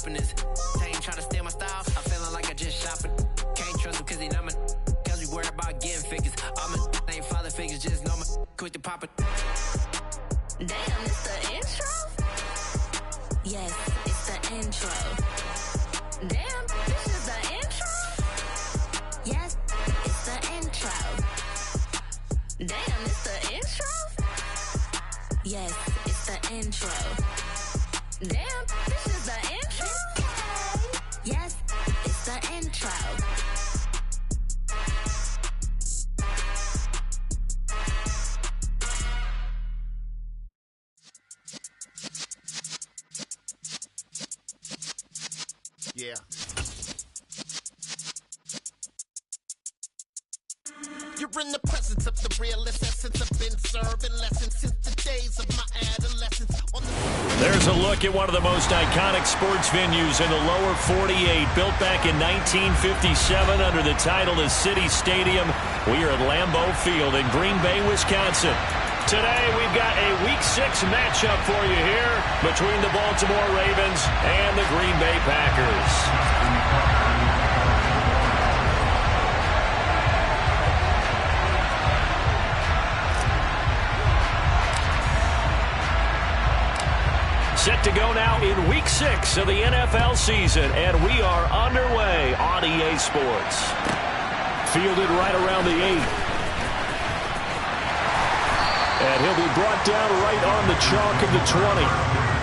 dropping this. They ain't trying to steal my style. I'm feeling like I just shopping. Can't trust him cause he not my cause we worried about getting figures. All my ain't father figures, just know my quick to pop it. Damn, it's the intro? Yes, it's the intro. Damn, this is the intro? Yes, it's the intro. Damn, it's the intro? Yes, it's the intro. Damn, this is the intro? Yes, it's the intro. Yeah. You're in the presence of the realest essence. I've been serving lessons since the days of my adolescence. There's a look at one of the most iconic sports venues in the lower 48, built back in 1957 under the title of City Stadium. We are at Lambeau Field in Green Bay, Wisconsin. Today, we've got a Week 6 matchup for you here between the Baltimore Ravens and the Green Bay Packers. Set to go now in Week 6 of the NFL season, and we are underway on EA Sports. Fielded right around the 8. And he'll be brought down right on the chalk of the 20.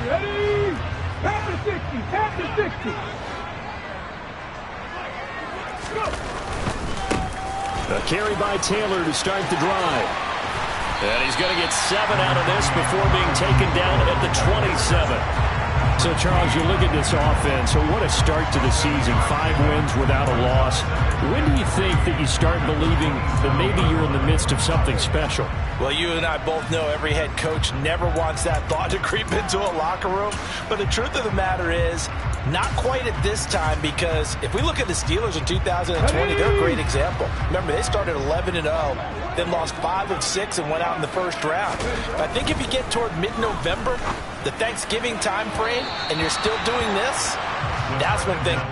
Ready? Tap to 60, tap to 60. Go. A carry by Taylor to start the drive. And he's going to get 7 out of this before being taken down at the 27. So, Charles, you look at this offense, so what a start to the season. 5 wins without a loss. When do you think that you start believing that maybe you're in the midst of something special? Well, you and I both know every head coach never wants that thought to creep into a locker room. But the truth of the matter is, not quite at this time, because if we look at the Steelers in 2020, they're a great example. Remember, they started 11-0, then lost 5 of 6 and went out in the first round. I think if you get toward mid-November, the Thanksgiving time frame, and you're still doing this, that's when things...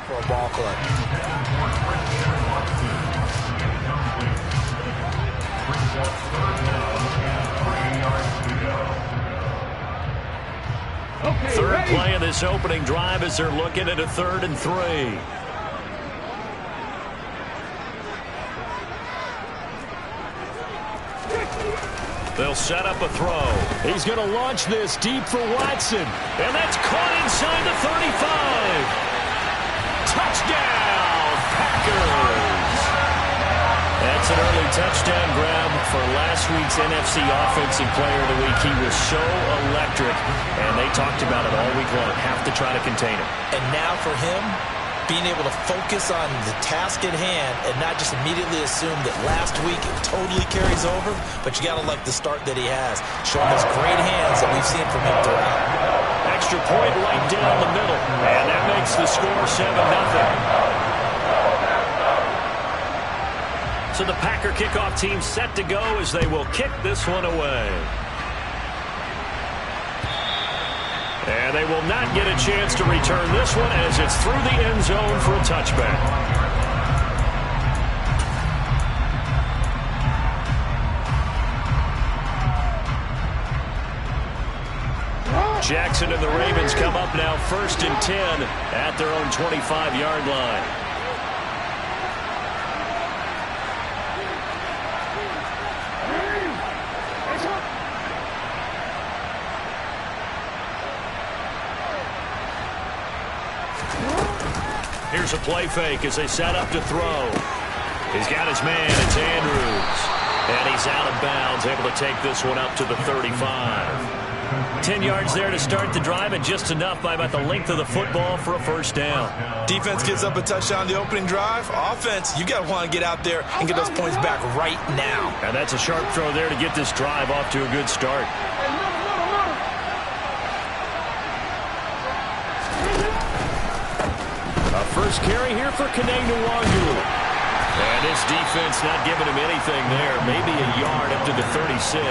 for a ball club. Okay, Third ready? play of this opening drive as they're looking at a 3rd and 3. They'll set up a throw. He's going to launch this deep for Watson. And that's caught inside the 35. Touchdown, Packers. That's an early touchdown grab for last week's NFC Offensive Player of the Week. He was so electric, and they talked about it all week long. Have to try to contain him. And now for him, being able to focus on the task at hand and not just immediately assume that last week it totally carries over, but you got to like the start that he has. Showing those great hands that we've seen from him throughout. Extra point right down the middle, and that makes the score 7-0. So the Packer kickoff team set to go as they will kick this one away. they will not get a chance to return this one as it's through the end zone for a touchback. Jackson and the Ravens come up now 1st and 10 at their own 25-yard line. Here's a play fake as they set up to throw. He's got his man. It's Andrews. And he's out of bounds, able to take this one up to the 35. 10 yards there to start the drive, and just enough by about the length of the football for a first down. Defense gives up a touchdown the opening drive. Offense, you got to want to get out there and get those points back right now. And that's a sharp throw there to get this drive off to a good start. A first carry here for Kene Nwangu. And this defense not giving him anything there. Maybe a yard up to the 36.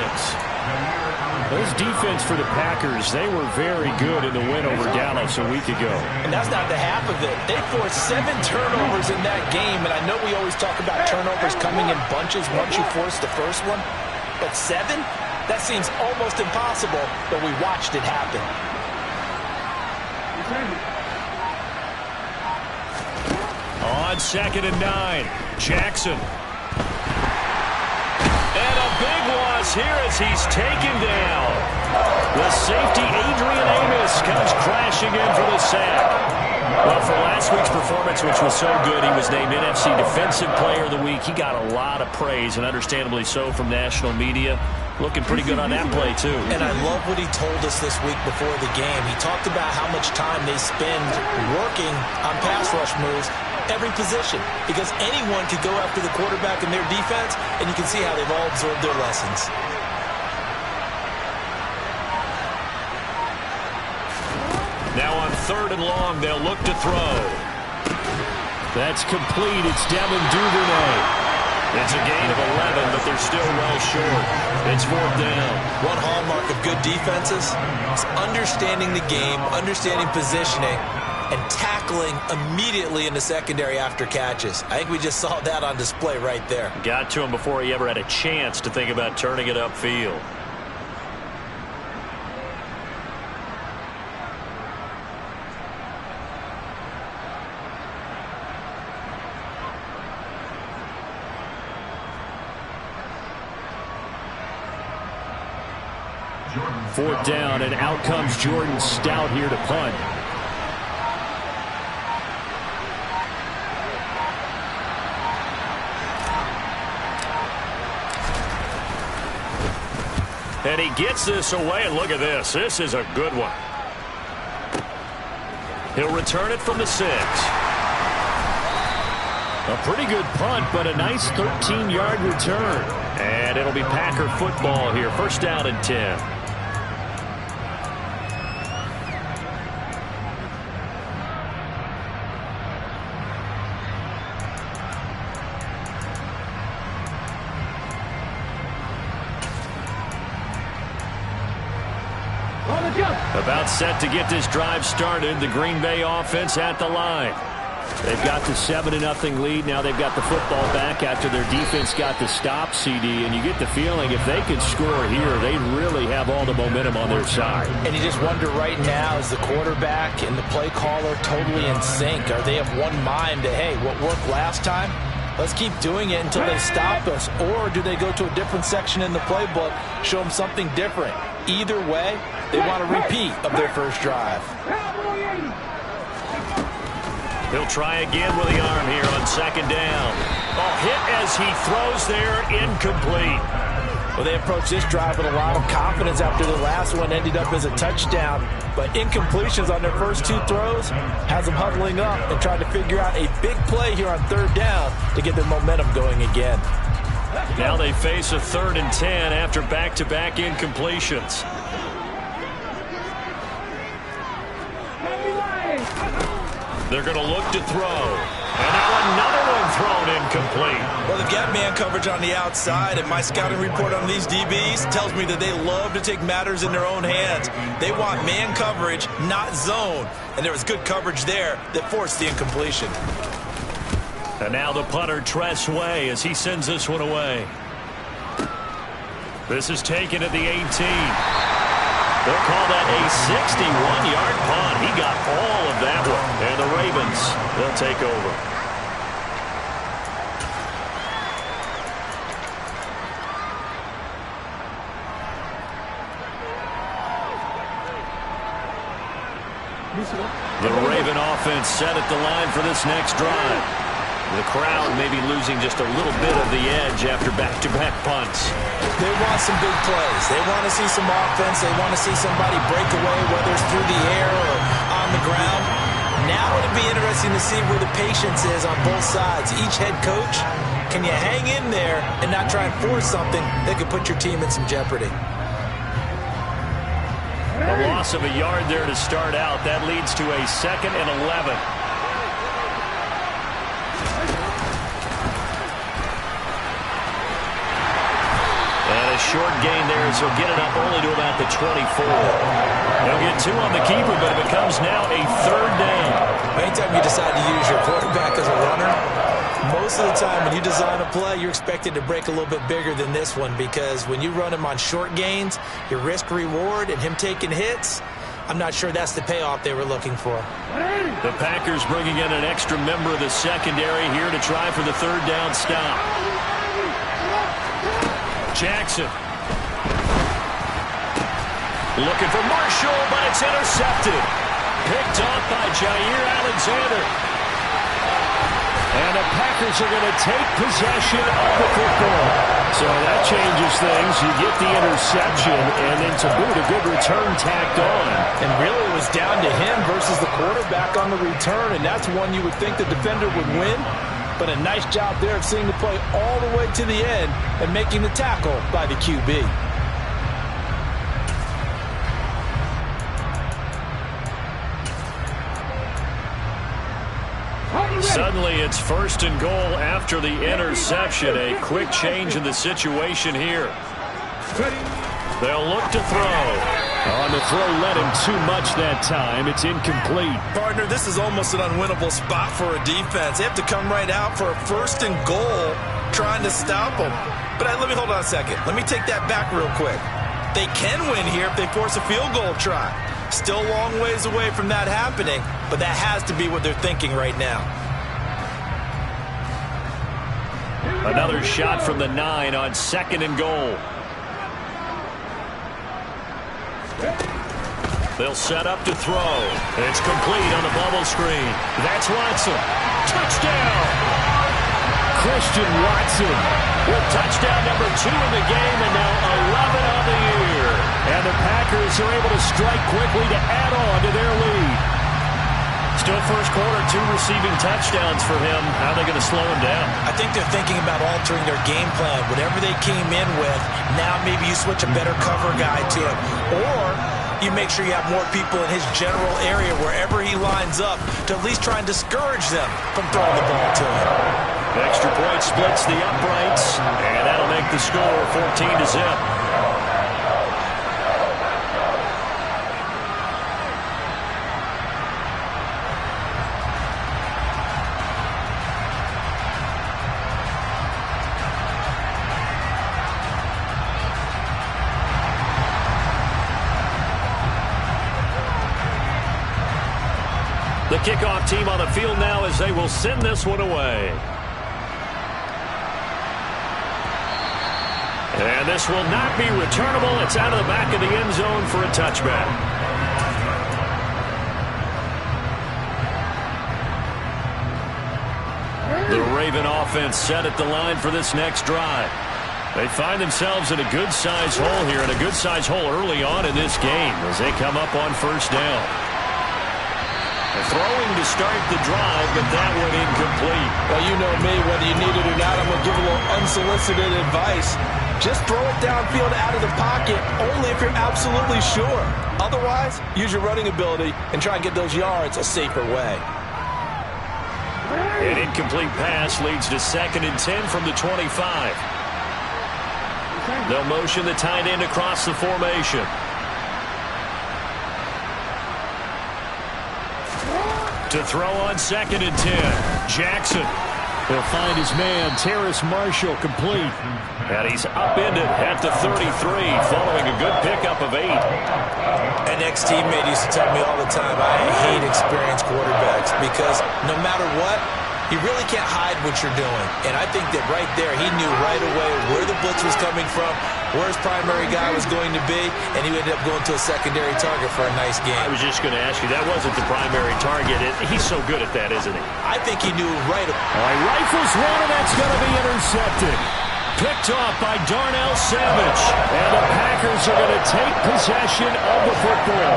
This defense for the Packers, they were very good in the win over Dallas a week ago. And that's not the half of it. They forced 7 turnovers in that game, and I know we always talk about turnovers coming in bunches once you force the first one. But 7? That seems almost impossible, but we watched it happen. On 2nd and 9, Jackson. And a big loss here as he's taken down. The safety, Adrian Amos, comes crashing in for the sack. Well, for last week's performance, which was so good, he was named NFC Defensive Player of the Week. He got a lot of praise, and understandably so, from national media. Looking pretty good on that play, too. And I love what he told us this week before the game. He talked about how much time they spend working on pass rush moves, every position, because anyone could go after the quarterback in their defense, and you can see how they've all absorbed their lessons. Now on 3rd and long, they'll look to throw. That's complete. It's Devin Duvernay. It's a gain of 11, but they're still well short. It's 4th down. One hallmark of good defenses is understanding the game, understanding positioning, and tackling immediately in the secondary after catches. I think we just saw that on display right there. Got to him before he ever had a chance to think about turning it upfield. Fourth down, and out comes Jordan Stout here to punt. And he gets this away, and look at this. This is a good one. He'll return it from the 6. A pretty good punt, but a nice 13-yard return. And it'll be Packer football here. 1st down and 10. About set to get this drive started. The Green Bay offense at the line. They've got the 7-0 lead. Now they've got the football back after their defense got the stop, CD. And you get the feeling if they can score here, they really have all the momentum on their side. And you just wonder right now, is the quarterback and the play caller totally in sync? Are they of one mind that, hey, what worked last time? Let's keep doing it until they stop us. Or do they go to a different section in the playbook, show them something different? Either way, they want a repeat of their first drive. He'll try again with the arm here on 2nd down. Oh, hit as he throws there, incomplete. Well, they approached this drive with a lot of confidence after the last one ended up as a touchdown. But incompletions on their first 2 throws has them huddling up and trying to figure out a big play here on 3rd down to get their momentum going again. Now they face a 3rd and 10 after back-to-back incompletions. They're going to look to throw. And now another one thrown incomplete. Well, they've got man coverage on the outside, and my scouting report on these DBs tells me that they love to take matters in their own hands. They want man coverage, not zone. And there was good coverage there that forced the incompletion. And now the punter, Tress Way, as he sends this one away. This is taken at the 18. They'll call that a 61-yard punt. He got all of that one. And the Ravens, they'll take over. The Raven offense set at the line for this next drive. The crowd may be losing just a little bit of the edge after back-to-back punts. They want some big plays. They want to see some offense. They want to see somebody break away, whether it's through the air or on the ground. Now it'll be interesting to see where the patience is on both sides. Each head coach, can you hang in there and not try and force something that could put your team in some jeopardy? A loss of a yard there to start out. That leads to a 2nd and 11. And a short gain there as he'll get it up only to about the 24. They'll get 2 on the keeper, but it becomes now a 3rd down. Anytime you decide to use your quarterback as a runner, most of the time when you design a play, you're expected to break a little bit bigger than this one, because when you run him on short gains, your risk-reward and him taking hits, I'm not sure that's the payoff they were looking for. The Packers bringing in an extra member of the secondary here to try for the 3rd down stop. Jackson. Looking for Marshall, but it's intercepted. Picked off by Jair Alexander. And the Packers are going to take possession of the football. So that changes things. You get the interception, and then to boot, a good return tacked on. And really it was down to him versus the quarterback on the return, and that's one you would think the defender would win. But a nice job there of seeing the play all the way to the end and making the tackle by the QB. Suddenly it's 1st and goal after the interception. A quick change in the situation here. They'll look to throw. On the throw, led him too much that time. It's incomplete. Partner, this is almost an unwinnable spot for a defense. They have to come right out for a 1st and goal trying to stop them. But let me hold on a second. Let me take that back real quick. They can win here if they force a field goal try. Still a long ways away from that happening, but that has to be what they're thinking right now. Another shot from the 9 on 2nd and goal. They'll set up to throw. It's complete on the bubble screen. That's Watson. Touchdown! Christian Watson with touchdown number 2 in the game, and now 11 on the year. And the Packers are able to strike quickly to add on to their lead. Still first quarter, 2 receiving touchdowns for him. How are they going to slow him down? I think they're thinking about altering their game plan. Whatever they came in with, now maybe you switch a better cover guy to him. Or you make sure you have more people in his general area wherever he lines up to at least try and discourage them from throwing the ball to him. Extra point splits the uprights, and that'll make the score 14-0. The kickoff team on the field now as they will send this one away. And this will not be returnable. It's out of the back of the end zone for a touchback. The Raven offense set at the line for this next drive. They find themselves in a good-sized hole here, and a good-sized hole early on in this game as they come up on 1st down. Throwing to start the drive, but that one incomplete. Well, you know me, whether you need it or not, I'm going to give a little unsolicited advice. Just throw it downfield out of the pocket, only if you're absolutely sure. Otherwise, use your running ability and try and get those yards a safer way. An incomplete pass leads to 2nd and 10 from the 25. They'll motion the tight end across the formation. To throw on 2nd and 10. Jackson. He'll find his man, Terrace Marshall, complete. And he's upended at the 33, following a good pickup of 8. An ex-teammate used to tell me all the time, I hate experienced quarterbacks because no matter what, you really can't hide what you're doing. And I think that right there, he knew right away where the blitz was coming from, where his primary guy was going to be, and he ended up going to a secondary target for a nice game. I was just going to ask you, that wasn't the primary target. He's so good at that, isn't he? I think he knew right. Rifles one, and that's going to be intercepted. Picked off by Darnell Savage. And the Packers are going to take possession of the football.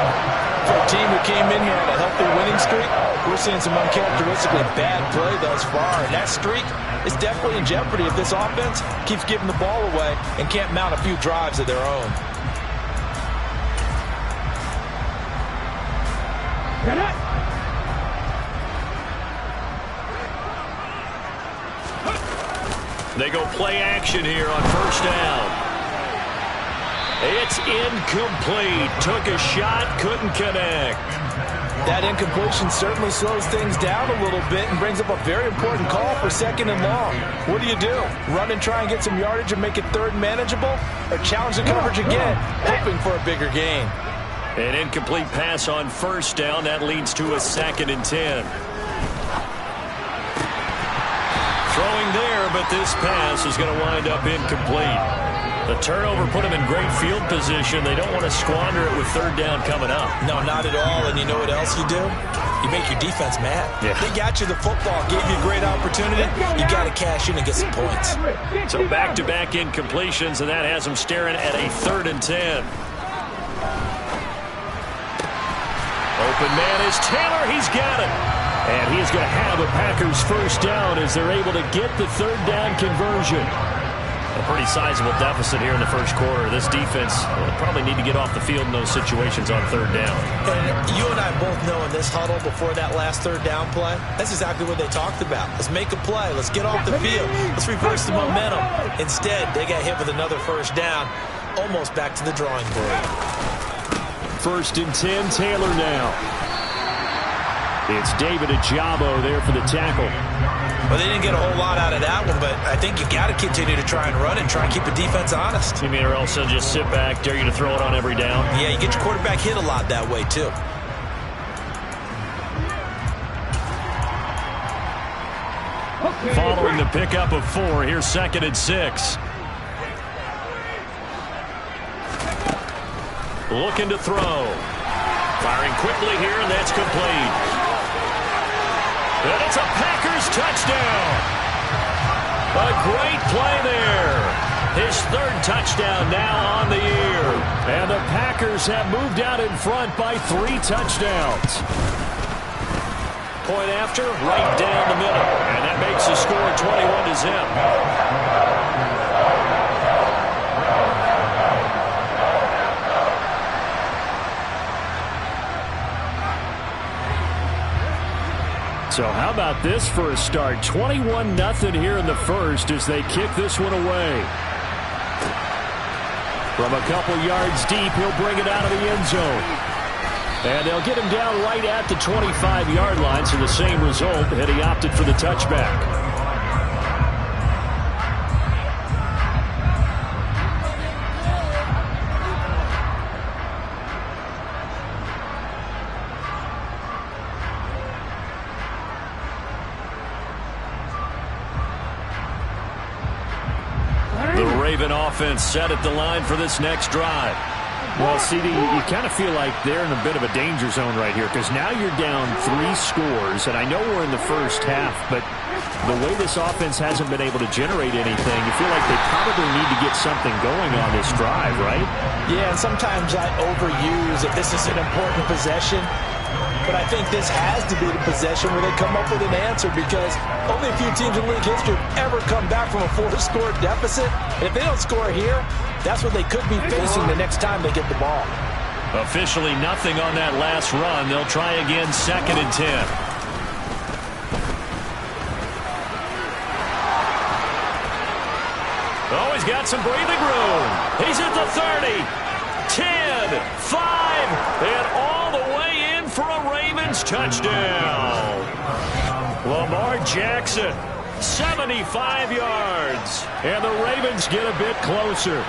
For a team who came in here on a healthy winning streak, we're seeing some uncharacteristically bad play thus far. And that streak is definitely in jeopardy if this offense keeps giving the ball away and can't mount a few drives of their own. They go play action here on 1st down. It's incomplete. Took a shot, couldn't connect. That incompletion certainly slows things down a little bit and brings up a very important call for 2nd and long. What do? Run and try and get some yardage and make it 3rd manageable? Or challenge the coverage again, hoping for a bigger gain? An incomplete pass on 1st down. That leads to a 2nd and 10. Throwing there, but this pass is going to wind up incomplete. The turnover put them in great field position. They don't want to squander it with 3rd down coming up. No, not at all. And you know what else you do? You make your defense mad. Yeah. They got you the football, gave you a great opportunity. You got to cash in and get some points. So back-to-back incompletions, and that has them staring at a 3rd and 10. Open man is Taylor. He's got it. And he's going to have a Packers 1st down as they're able to get the 3rd down conversion. A pretty sizable deficit here in the 1st quarter. This defense will probably need to get off the field in those situations on 3rd down. And you and I both know in this huddle before that last 3rd down play, that's exactly what they talked about. Let's make a play. Let's get off the field. Let's reverse the momentum. Instead, they got hit with another 1st down, almost back to the drawing board. 1st and 10, Taylor now. It's David Ajabo there for the tackle. Well, they didn't get a whole lot out of that one, but I think you got to continue to try and run and try and keep the defense honest. You mean, or else they'll just sit back, dare you to throw it on every down? Yeah, you get your quarterback hit a lot that way, too. Following the pickup of 4, here's 2nd and 6. Looking to throw. Firing quickly here, and that's complete. And it's a Packers touchdown. A great play there. His 3rd touchdown now on the year. And the Packers have moved out in front by 3 touchdowns. Point after, right down the middle. And that makes the score 21-0. So how about this for a start? 21-0 here in the 1st as they kick this one away. From a couple yards deep, he'll bring it out of the end zone. And they'll get him down right at the 25-yard line, so the same result, and he opted for the touchback. Offense set at the line for this next drive. Well, CD, you kind of feel like they're in a bit of a danger zone right here because now you're down 3 scores, and I know we're in the 1st half, but the way this offense hasn't been able to generate anything, you feel like they probably need to get something going on this drive, right? Yeah, and sometimes I overuse if this is an important possession. But I think this has to be the possession where they come up with an answer because only a few teams in league history have ever come back from a 4-score deficit. And if they don't score here, that's what they could be facing the next time they get the ball. Officially nothing on that last run. They'll try again 2nd and 10. he's got some breathing room. He's at the 30, 10, 5, and all the way in for a Ravens touchdown. Lamar Jackson, 75 yards, and the Ravens get a bit closer.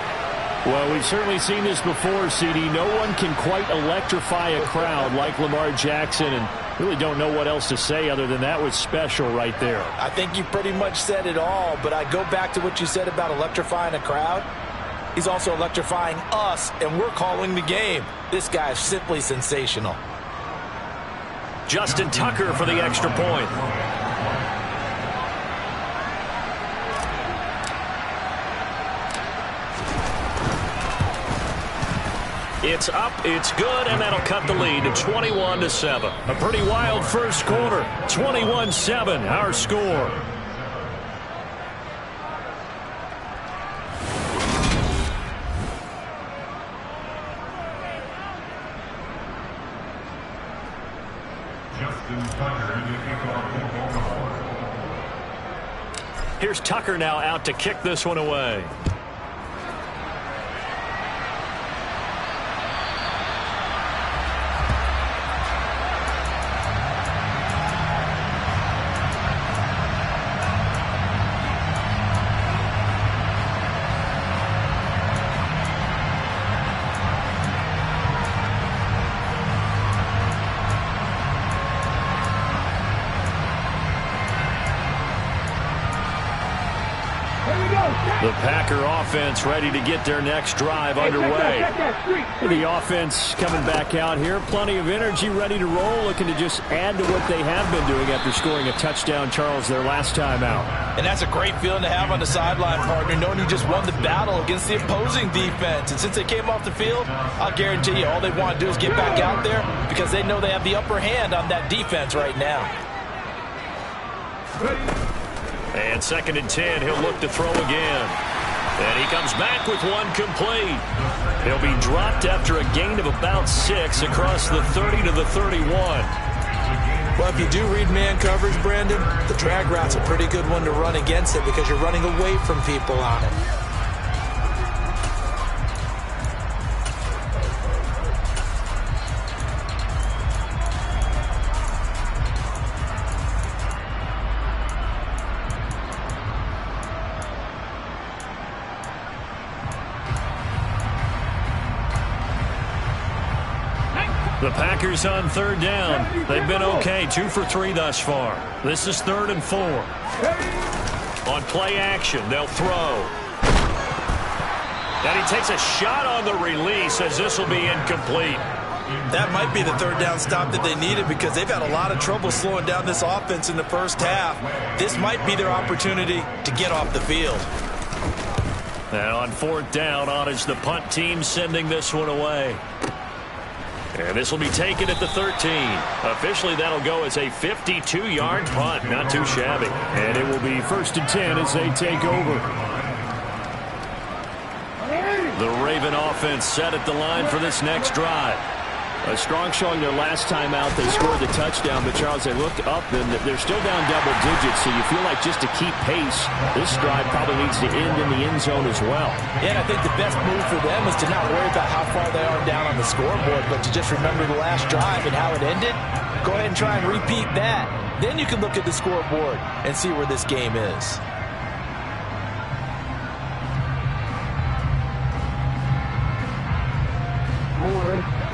Well, we've certainly seen this before, CD. No one can quite electrify a crowd like Lamar Jackson, and really don't know what else to say other than that was special right there. I think you pretty much said it all, but I go back to what you said about electrifying a crowd. He's also electrifying us, and we're calling the game. This guy is simply sensational. Justin Tucker for the extra point. It's up, it's good, and that'll cut the lead to 21-7. A pretty wild first quarter. 21-7, our score. Here's Tucker now out to kick this one away. The Packer offense ready to get their next drive underway. The offense coming back out here. Plenty of energy, ready to roll, looking to just add to what they have been doing after scoring a touchdown, Charles, their last time out. And that's a great feeling to have on the sideline, partner, knowing you just won the battle against the opposing defense. And since they came off the field, I'll guarantee you all they want to do is get back out there because they know they have the upper hand on that defense right now. And 2nd and 10, he'll look to throw again. And he comes back with one complete. He'll be dropped after a gain of about 6 across the 30 to the 31. Well, if you do read man coverage, Brandon, the drag route's a pretty good one to run against it because you're running away from people on it. The Packers on 3rd down. They've been okay, 2 for 3 thus far. This is 3rd and 4. On play action, they'll throw. And he takes a shot on the release as this will be incomplete. That might be the 3rd down stop that they needed because they've had a lot of trouble slowing down this offense in the first half. This might be their opportunity to get off the field. And on 4th down, on is the punt team sending this one away. And this will be taken at the 13. Officially, that'll go as a 52-yard punt. Not too shabby. And it will be 1st and 10 as they take over. The Raven offense set at the line for this next drive. A strong showing their last time out. They scored the touchdown, but Charles, they look up and they're still down double digits, so you feel like just to keep pace, this drive probably needs to end in the end zone as well. Yeah, and I think the best move for them is to not worry about how far they are down on the scoreboard, but to just remember the last drive and how it ended. Go ahead and try and repeat that. Then you can look at the scoreboard and see where this game is.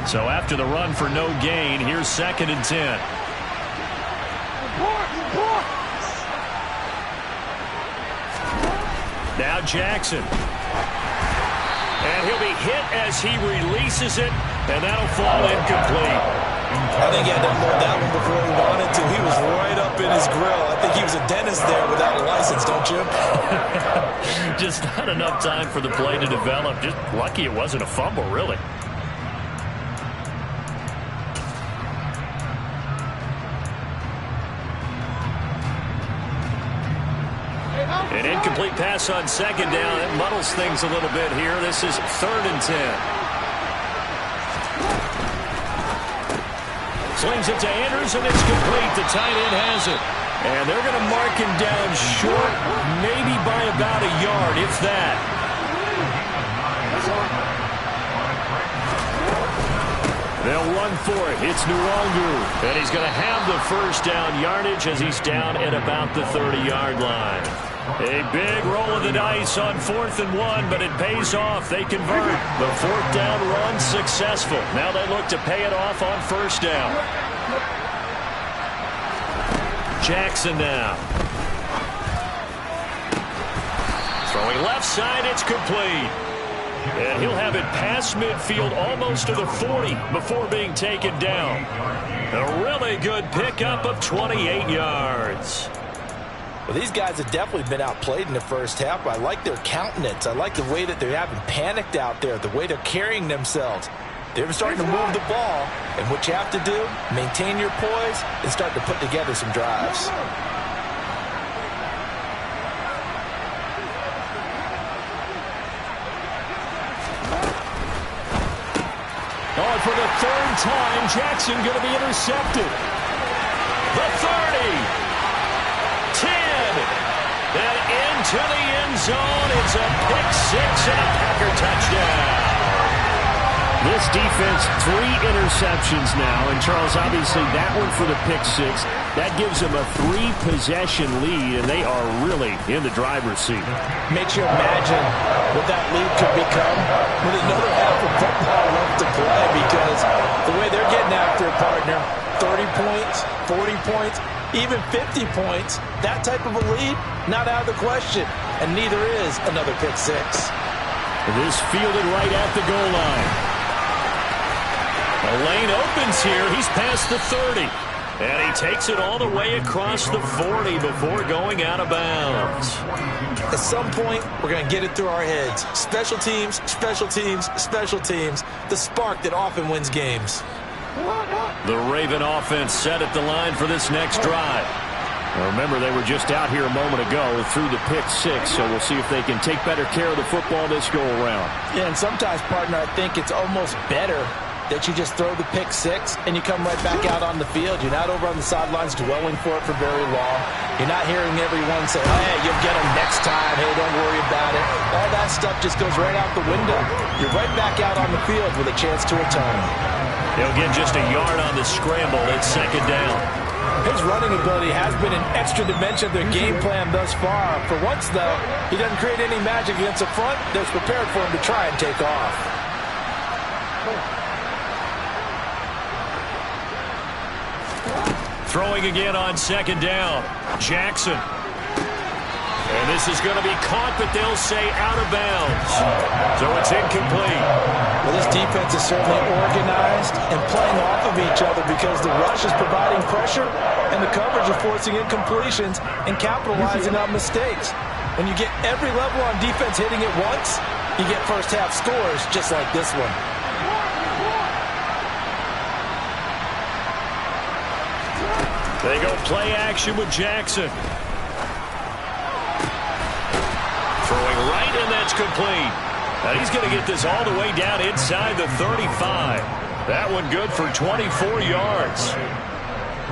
So after the run for no gain, here's 2nd and 10. Now Jackson. And he'll be hit as he releases it, and that'll fall incomplete. I think he had to unload that one before he wanted to. He was right up in his grill. I think he was a dentist there without a license, don't you? Just not enough time for the play to develop. Just lucky it wasn't a fumble, really. An incomplete pass on 2nd down. It muddles things a little bit here. This is 3rd and 10. Slings it to Andrews, and it's complete. The tight end has it. And they're going to mark him down short, maybe by about a yard, if that. They'll run for it. It's Nwangu. And he's going to have the first down yardage as he's down at about the 30-yard line. A big roll of the dice on 4th and 1, but it pays off. They convert. The 4th down run successful. Now they look to pay it off on 1st down. Jackson now. Throwing left side, it's complete. And he'll have it past midfield almost to the 40 before being taken down. A really good pickup of 28 yards. Well, these guys have definitely been outplayed in the first half. I like their countenance. I like the way that they haven't panicked out there, the way they're carrying themselves. They're starting to move the ball, and what you have to do, maintain your poise and start to put together some drives. Oh, for the 3rd time, Jackson going to be intercepted. The 30, 10, and into the end zone. It's a pick 6 and a Packer touchdown. This defense, 3 interceptions now. And, Charles, obviously that one for the pick 6. That gives them a 3-possession lead, and they are really in the driver's seat. Makes you imagine what that lead could become with another half of football left to play, because the way they're getting after a partner, 30 points, 40 points, even 50 points, that type of a lead, not out of the question. And neither is another pick 6. This fielded right at the goal line. The lane opens here. He's past the 30. And he takes it all the way across the 40 before going out of bounds. At some point, we're going to get it through our heads. Special teams, special teams, special teams. The spark that often wins games. The Raven offense set at the line for this next drive. Now remember, they were just out here a moment ago through the pick 6, so we'll see if they can take better care of the football this go-around. Yeah, and sometimes, partner, I think it's almost better that you just throw the pick 6 and you come right back out on the field. You're not over on the sidelines dwelling for it for very long. You're not hearing everyone say, oh, hey, you'll get them next time. Hey, don't worry about it. All that stuff just goes right out the window. You're right back out on the field with a chance to atone. They'll get just a yard on the scramble. It's 2nd down. His running ability has been an extra dimension of their game plan thus far. For once, though, he doesn't create any magic against the front. They're prepared for him to try and take off. Throwing again on 2nd down. Jackson. And this is going to be caught, but they'll say out of bounds. So it's incomplete. Well, this defense is certainly organized and playing off of each other, because the rush is providing pressure and the coverage is forcing incompletions and capitalizing on mistakes. When you get every level on defense hitting it once, you get first half scores just like this one. They go play action with Jackson. Throwing right, and that's complete. And he's going to get this all the way down inside the 35. That one good for 24 yards.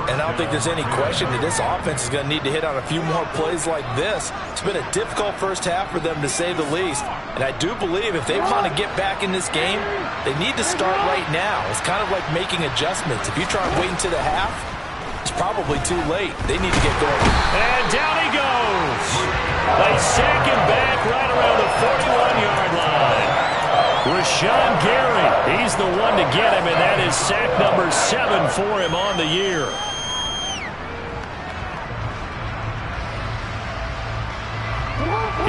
And I don't think there's any question that this offense is going to need to hit on a few more plays like this. It's been a difficult first half for them, to say the least. And I do believe if they want to get back in this game, they need to start right now. It's kind of like making adjustments. If you try and wait until the half, it's probably too late. They need to get going. And down he goes. They sack him back right around the 41-yard line. Rashawn Gary, he's the one to get him, and that is sack number 7 for him on the year.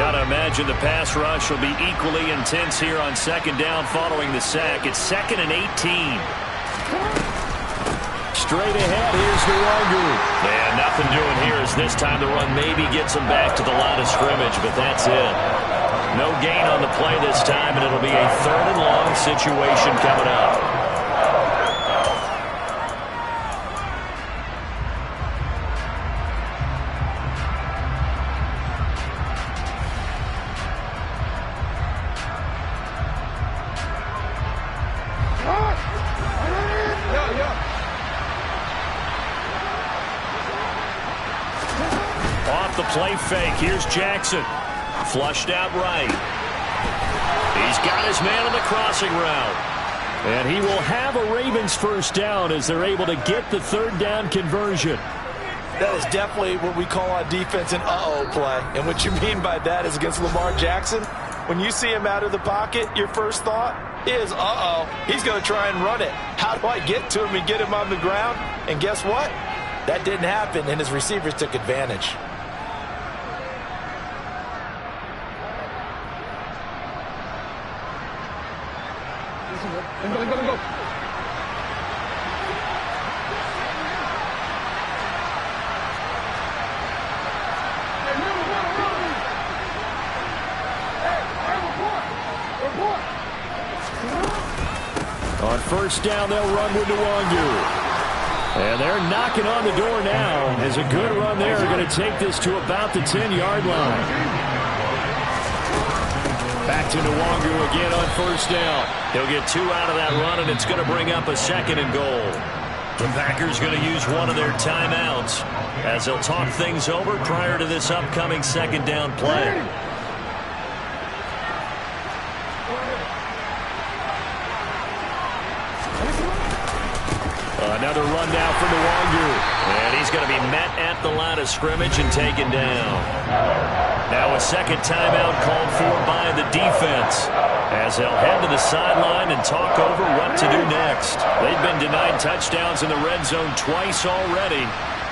Got to imagine the pass rush will be equally intense here on 2nd down following the sack. It's 2nd and 18. Straight ahead, here's Nwangu. And nothing doing here as this time the run maybe gets him back to the line of scrimmage, but that's it. No gain on the play this time, and it'll be a 3rd and long situation coming up. Play fake. Here's Jackson. Flushed out right. He's got his man on the crossing route. And he will have a Ravens first down as they're able to get the third down conversion. That is definitely what we call on defense an uh-oh play. And what you mean by that is against Lamar Jackson, when you see him out of the pocket, your first thought is, uh-oh, he's going to try and run it. How do I get to him and get him on the ground? And guess what? That didn't happen, and his receivers took advantage. Go. On first down, they'll run with Nwangu. And they're knocking on the door now. As a good run there, going to take this to about the 10-yard line. Back to Nwangu again on first down. He'll get 2 out of that run, and it's going to bring up a 2nd and goal. The Packers going to use one of their timeouts as they'll talk things over prior to this upcoming 2nd down play. Another run now for Nwangu. And he's going to be met at the line of scrimmage and taken down. Now a 2nd timeout called for by the defense as they'll head to the sideline and talk over what to do next. They've been denied touchdowns in the red zone twice already.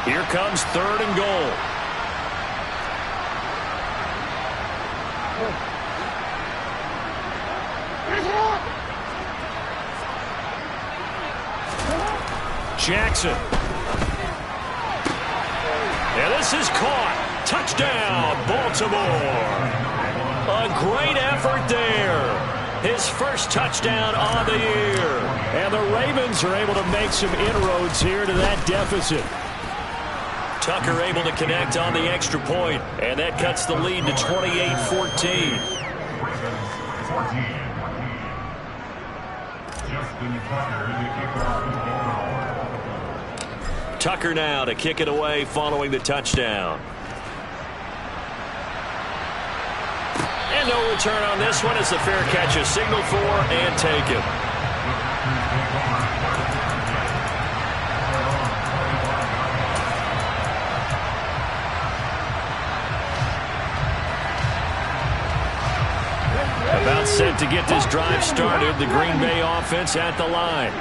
Here comes 3rd and goal. Jackson. And this is caught. Touchdown, Baltimore. A great effort there. His first touchdown on the year. And the Ravens are able to make some inroads here to that deficit. Tucker able to connect on the extra point, and that cuts the lead to 28-14. Tucker now to kick it away following the touchdown. And no return on this one as the fair catch is signaled for and taken. About set to get this drive started, the Green Bay offense at the line.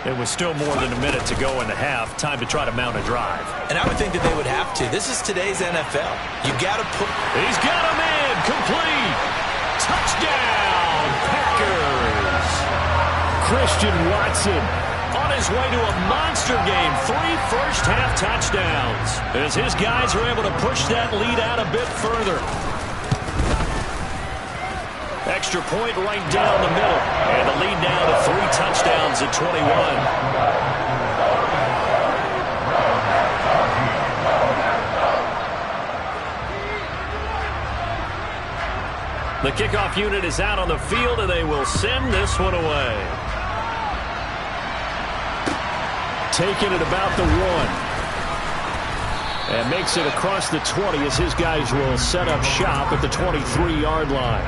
It was still more than a minute to go in the half. Time to try to mount a drive. And I would think that they would have to. This is today's NFL. You got to put... He's got him in. Complete. Touchdown, Packers. Christian Watson on his way to a monster game. 3 first-half touchdowns as his guys are able to push that lead out a bit further. Extra point right down the middle. And the lead now to 3 touchdowns at 21. The kickoff unit is out on the field, and they will send this one away. Taking it about the 1. And makes it across the 20 as his guys will set up shop at the 23-yard line.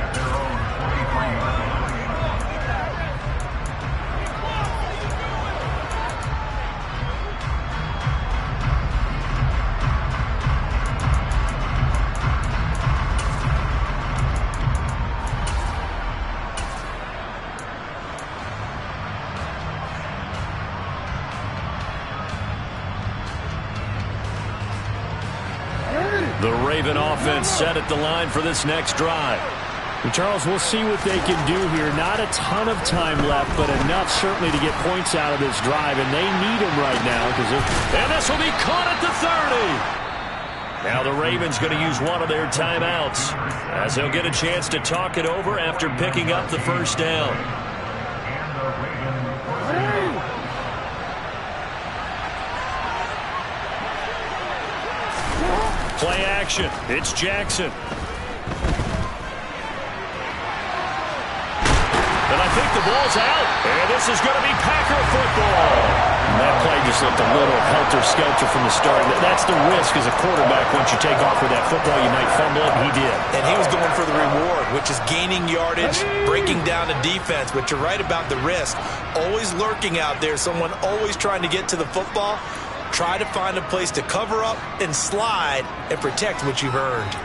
The Raven offense set at the line for this next drive. And Charles, we'll see what they can do here. Not a ton of time left, but enough certainly to get points out of this drive, and they need them right now. And this will be caught at the 30. Now the Ravens going to use one of their timeouts as they'll get a chance to talk it over after picking up the first down. Play action. It's Jackson. And I think the ball's out. And this is going to be Packer football. And that play just just looked a little helter-skelter from the start. That's the risk as a quarterback. Once you take off with that football, you might fumble it, and he did. And he was going for the reward, which is gaining yardage, breaking down the defense. But you're right about the risk. Always lurking out there, someone always trying to get to the football. Try to find a place to cover up and slide and protect what you've earned.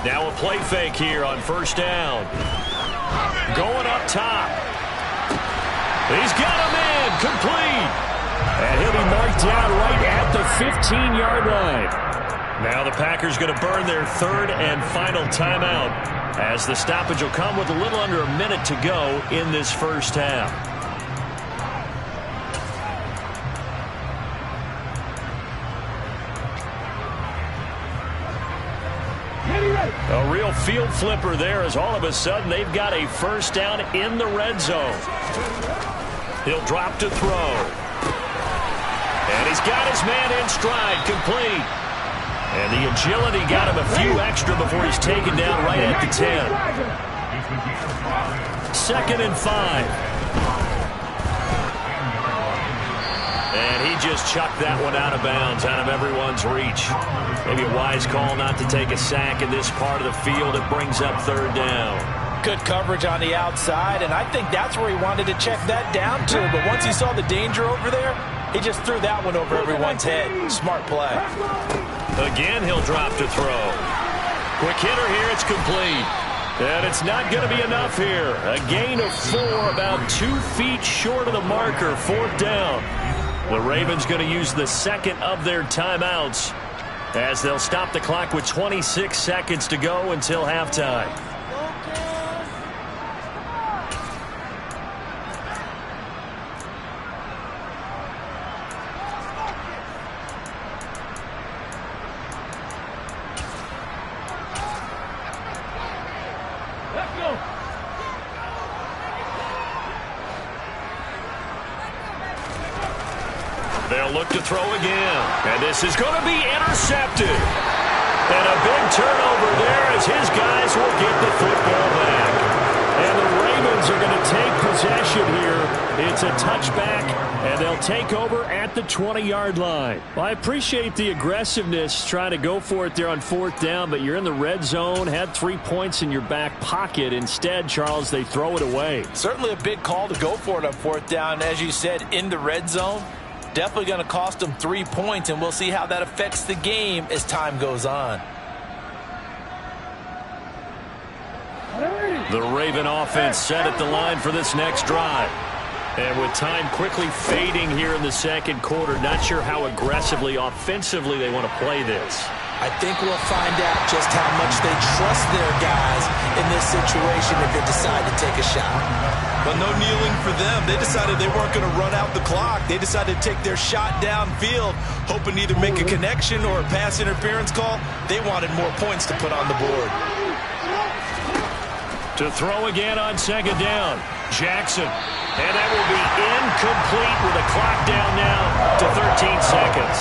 Now a play fake here on first down. Going up top. He's got a man complete. And he'll be marked down right at the 15-yard line. Now the Packers going to burn their third and final timeout, as the stoppage will come with a little under a minute to go in this first half. A real field flipper there, as all of a sudden they've got a first down in the red zone. He'll drop to throw. And he's got his man in stride, complete. And the agility got him a few extra before he's taken down right at the 10. 2nd and 5. And he just chucked that one out of bounds, out of everyone's reach. Maybe a wise call not to take a sack in this part of the field. It brings up third down. Good coverage on the outside, and I think that's where he wanted to check that down to. But once he saw the danger over there, he just threw that one over everyone's head. Smart play. Again, he'll drop to throw. Quick hitter here, it's complete. And it's not going to be enough here. A gain of 4, about 2 feet short of the marker, 4th down. The Ravens going to use the second of their timeouts, as they'll stop the clock with 26 seconds to go until halftime. They'll look to throw again. And this is going to be intercepted. And a big turnover there, as his guys will get the football back. And the Ravens are going to take possession here. It's a touchback, and they'll take over at the 20-yard line. Well, I appreciate the aggressiveness trying to go for it there on 4th down, but you're in the red zone, had 3 points in your back pocket. Instead, Charles, they throw it away. Certainly a big call to go for it on 4th down. As you said, in the red zone. Definitely going to cost them 3 points, and we'll see how that affects the game as time goes on. The Raven offense set at the line for this next drive. And with time quickly fading here in the second quarter, not sure how aggressively, offensively they want to play this. I think we'll find out just how much they trust their guys in this situation if they decide to take a shot. But no kneeling for them. They decided they weren't going to run out the clock. They decided to take their shot downfield, hoping to either make a connection or a pass interference call. They wanted more points to put on the board. To throw again on 2nd down, Jackson. And that will be incomplete with a clock down now to 13 seconds.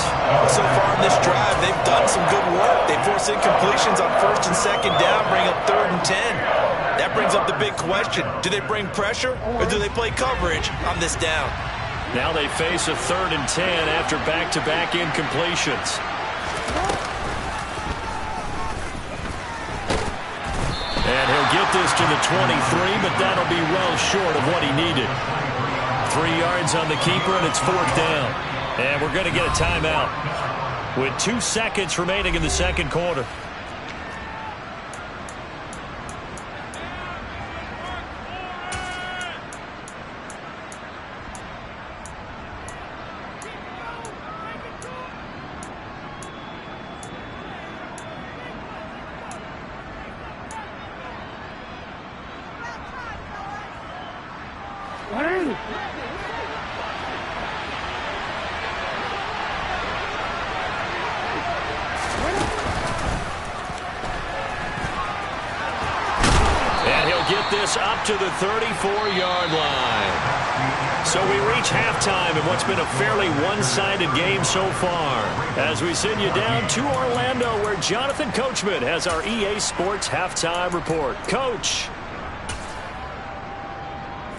So far in this drive, they've done some good work. They force incompletions on 1st and 2nd down, bring up 3rd and 10. That brings up the big question. Do they bring pressure or do they play coverage on this down? Now they face a 3rd and 10 after back-to-back incompletions. And he'll get this to the 23, but that'll be well short of what he needed. 3 yards on the keeper, and it's 4th down. And we're going to get a timeout with 2 seconds remaining in the second quarter. This up to the 34-yard line. So we reach halftime in what's been a fairly one-sided game so far, as we send you down to Orlando, where Jonathan Coachman has our EA Sports halftime report. Coach.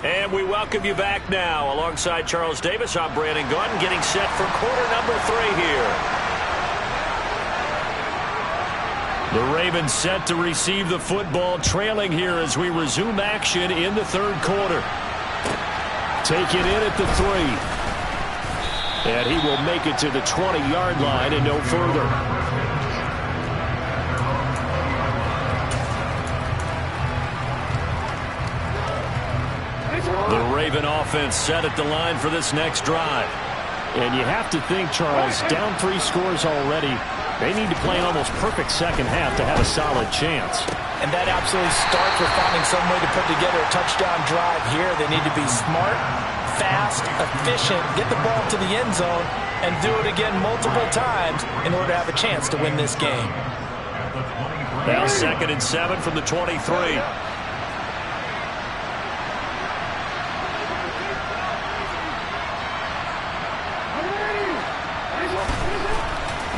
And we welcome you back now. Alongside Charles Davis, I'm Brandon Gaudin, getting set for quarter number 3 here. The Ravens set to receive the football, trailing here as we resume action in the third quarter. Take it in at the 3. And he will make it to the 20-yard line and no further. The Raven offense set at the line for this next drive. And you have to think, Charles, down 3 scores already. They need to play an almost perfect second half to have a solid chance. And that absolutely starts with finding some way to put together a touchdown drive here. They need to be smart, fast, efficient, get the ball to the end zone, and do it again multiple times in order to have a chance to win this game. Now 2nd and 7 from the 23.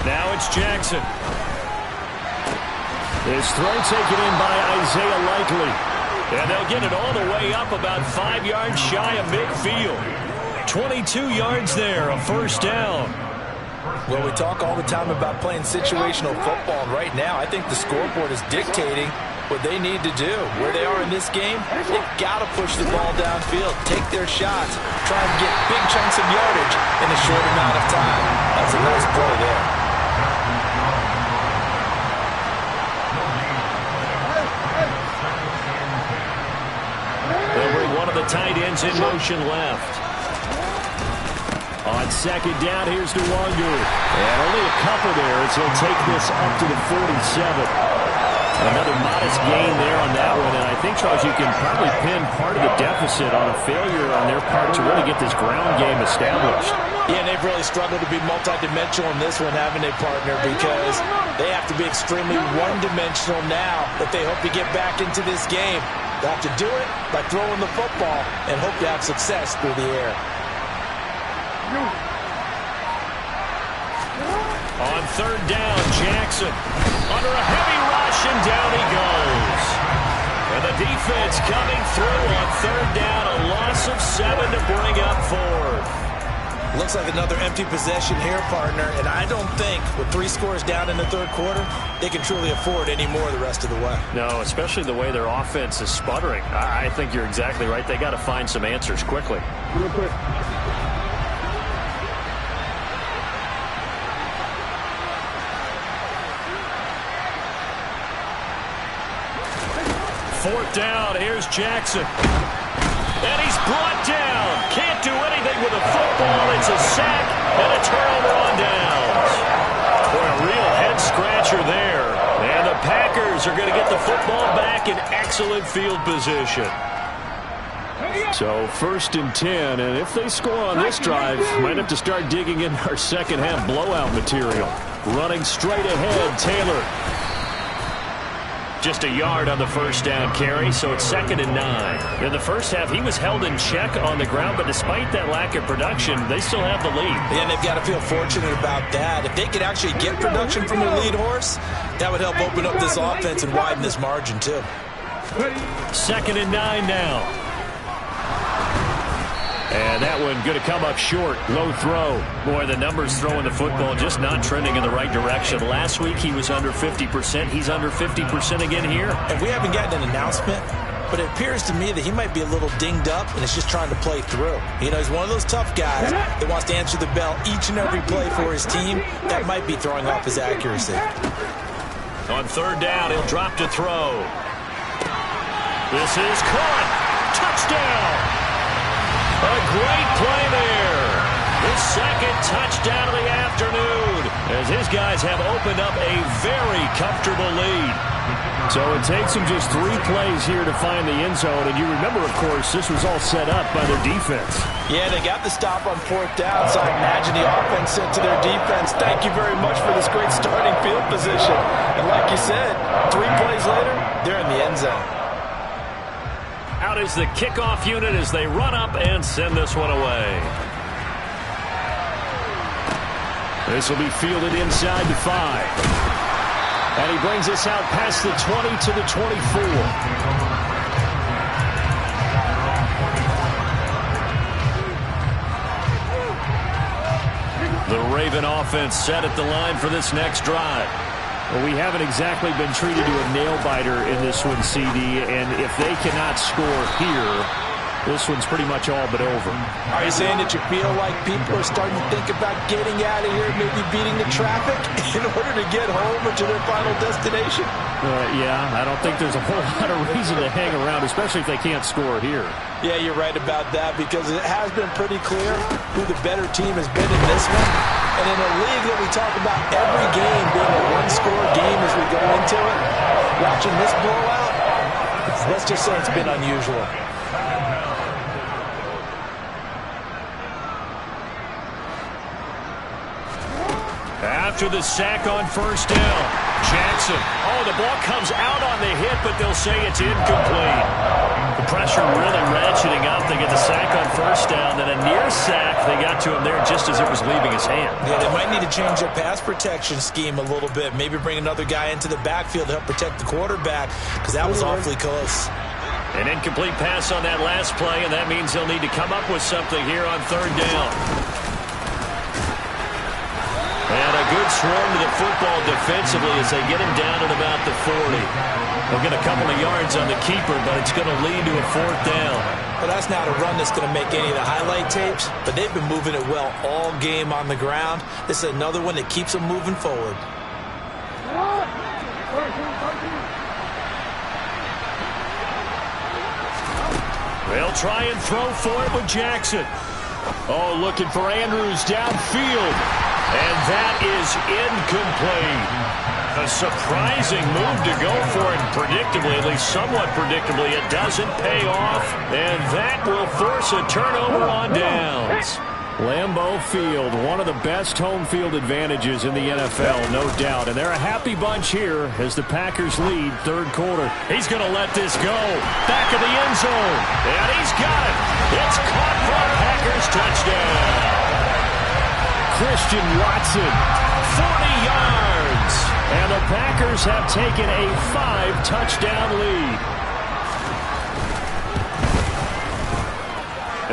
Now it's Jackson. This throw taken in by Isaiah Likely. And they'll get it all the way up about 5 yards shy of midfield. 22 yards there, a first down. Well, we talk all the time about playing situational football. And right now, I think the scoreboard is dictating what they need to do. Where they are in this game, they've got to push the ball downfield, take their shots, try and get big chunks of yardage in a short amount of time. That's a nice play there. One of the tight ends in motion left. On 2nd down, here's DeWandu. And only a couple there as he'll take this up to the 47. Another modest gain there on that one. And I think, Charles, you can probably pin part of the deficit on a failure on their part to really get this ground game established. Yeah, and they've really struggled to be multidimensional in this one, haven't they, partner? Because they have to be extremely one-dimensional now if they hope to get back into this game. They have to do it by throwing the football and hope to have success through the air. On 3rd down, Jackson under a heavy rush, and down he goes. And the defense coming through on 3rd down, a loss of 7 to bring up 4th. Looks like another empty possession here, partner, and I don't think with 3 scores down in the third quarter, they can truly afford any more the rest of the way. No, especially the way their offense is sputtering. I think you're exactly right. They got to find some answers quickly. Real quick. Fourth down, here's Jackson. And he's brought down. Can't do anything with a football. It's a sack and a turnover on downs. Boy, a real head-scratcher there. And the Packers are going to get the football back in excellent field position. So 1st and 10, and if they score on this drive, might have to start digging in our second half blowout material. Running straight ahead, Taylor. Just a yard on the first down carry, so it's 2nd and 9. In the first half, he was held in check on the ground, but despite that lack of production, they still have the lead. And they've got to feel fortunate about that. If they could actually get production from their lead horse, that would help open up this offense and widen this margin, too. 2nd and 9 now. And that one going to come up short. Low throw. Boy, the numbers throwing the football just not trending in the right direction. Last week he was under 50%. He's under 50% again here. And we haven't gotten an announcement, but it appears to me that he might be a little dinged up and is just trying to play through. You know, he's one of those tough guys that wants to answer the bell each and every play for his team. That might be throwing off his accuracy. On 3rd down, he'll drop to throw. This is caught. Touchdown. A great play there. His 2nd touchdown of the afternoon as his guys have opened up a very comfortable lead. So it takes them just 3 plays here to find the end zone. And you remember, of course, this was all set up by their defense. Yeah, they got the stop on 4th down, so I imagine the offense said to their defense, thank you very much for this great starting field position. And like you said, 3 plays later, they're in the end zone. Out is the kickoff unit as they run up and send this one away. This will be fielded inside the 5. And he brings us out past the 20 to the 24. The Raven offense set at the line for this next drive. Well, we haven't exactly been treated to a nail-biter in this one, CD, and if they cannot score here, this one's pretty much all but over. Are you saying that you feel like people are starting to think about getting out of here, maybe beating the traffic in order to get home or to their final destination? Yeah, I don't think there's a whole lot of reason to hang around, especially if they can't score here. Yeah, you're right about that, because it has been pretty clear who the better team has been in this one. And in a league that we talk about every game being a one-score game as we go into it, watching this blowout, let's just say it's been unusual. After the sack on first down, Jackson. Oh, the ball comes out on the hit, but they'll say it's incomplete. The pressure really ratcheting up. They get the sack on first down, then a near sack. They got to him there just as it was leaving his hand. Yeah, they might need to change their pass protection scheme a little bit. Maybe bring another guy into the backfield to help protect the quarterback, because that was awfully close. An incomplete pass on that last play, and that means they'll need to come up with something here on third down. And a good swarm to the football defensively as they get him down at about the 40. They'll get a couple of yards on the keeper, but it's going to lead to a fourth down. Well, that's not a run that's going to make any of the highlight tapes, but they've been moving it well all game on the ground. This is another one that keeps them moving forward. They'll try and throw for it with Jackson. Oh, looking for Andrews downfield. And that is incomplete. A surprising move to go for it. Predictably, at least somewhat predictably, it doesn't pay off. And that will force a turnover on downs. Lambeau Field, one of the best home field advantages in the NFL, no doubt. And they're a happy bunch here as the Packers lead third quarter. He's going to let this go. Back of the end zone. And he's got it. It's caught for a Packers touchdown. Christian Watson, 40 yards. And the Packers have taken a 5-touchdown lead.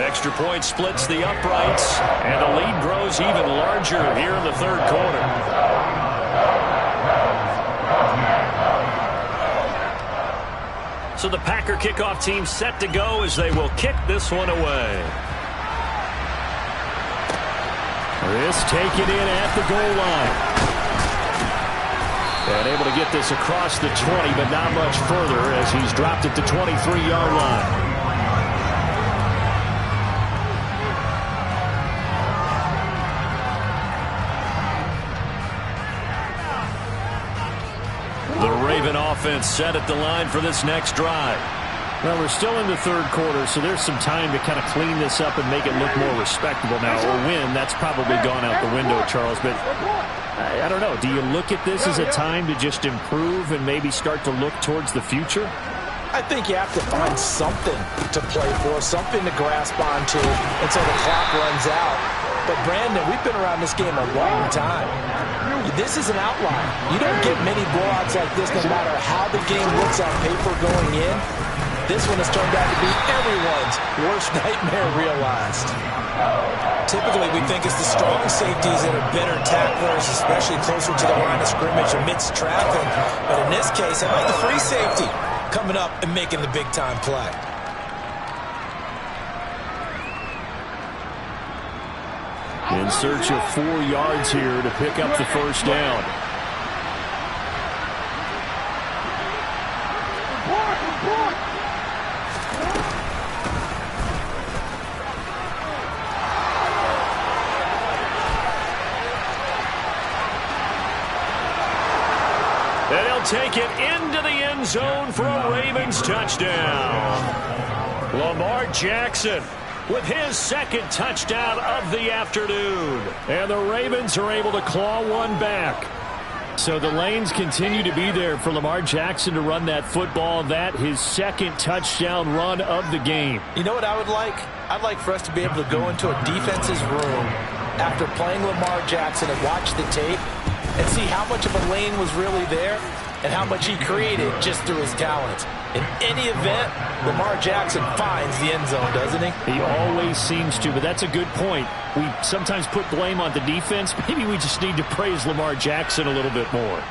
Extra point splits the uprights, and the lead grows even larger here in the third quarter. So the Packer kickoff team set to go as they will kick this one away. This taken in at the goal line. And able to get this across the 20, but not much further as he's dropped at the 23-yard line. The Raven offense set at the line for this next drive. Well, we're still in the third quarter, so there's some time to kind of clean this up and make it look more respectable now. Or win, that's probably gone out the window, Charles. But I don't know. Do you look at this as a time to just improve and maybe start to look towards the future? I think you have to find something to play for, something to grasp onto until the clock runs out. But, Brandon, we've been around this game a long time. This is an outlier. You don't get many blowouts like this no matter how the game looks on paper going in. This one has turned out to be everyone's worst nightmare realized. Typically, we think it's the strong safeties that are better tacklers, especially closer to the line of scrimmage amidst traffic. But in this case, I like the free safety coming up and making the big-time play. In search of 4 yards here to pick up the first down. And he'll take it into the end zone for a Ravens touchdown. Lamar Jackson with his second touchdown of the afternoon. And the Ravens are able to claw one back. So the lanes continue to be there for Lamar Jackson to run that football. That his second touchdown run of the game. You know what I would like? I'd like for us to be able to go into a defense's room after playing Lamar Jackson and watch the tape and see how much of a lane was really there and how much he created just through his talent. In any event, Lamar Jackson finds the end zone, doesn't he? He always seems to, but that's a good point. We sometimes put blame on the defense. Maybe we just need to praise Lamar Jackson a little bit more.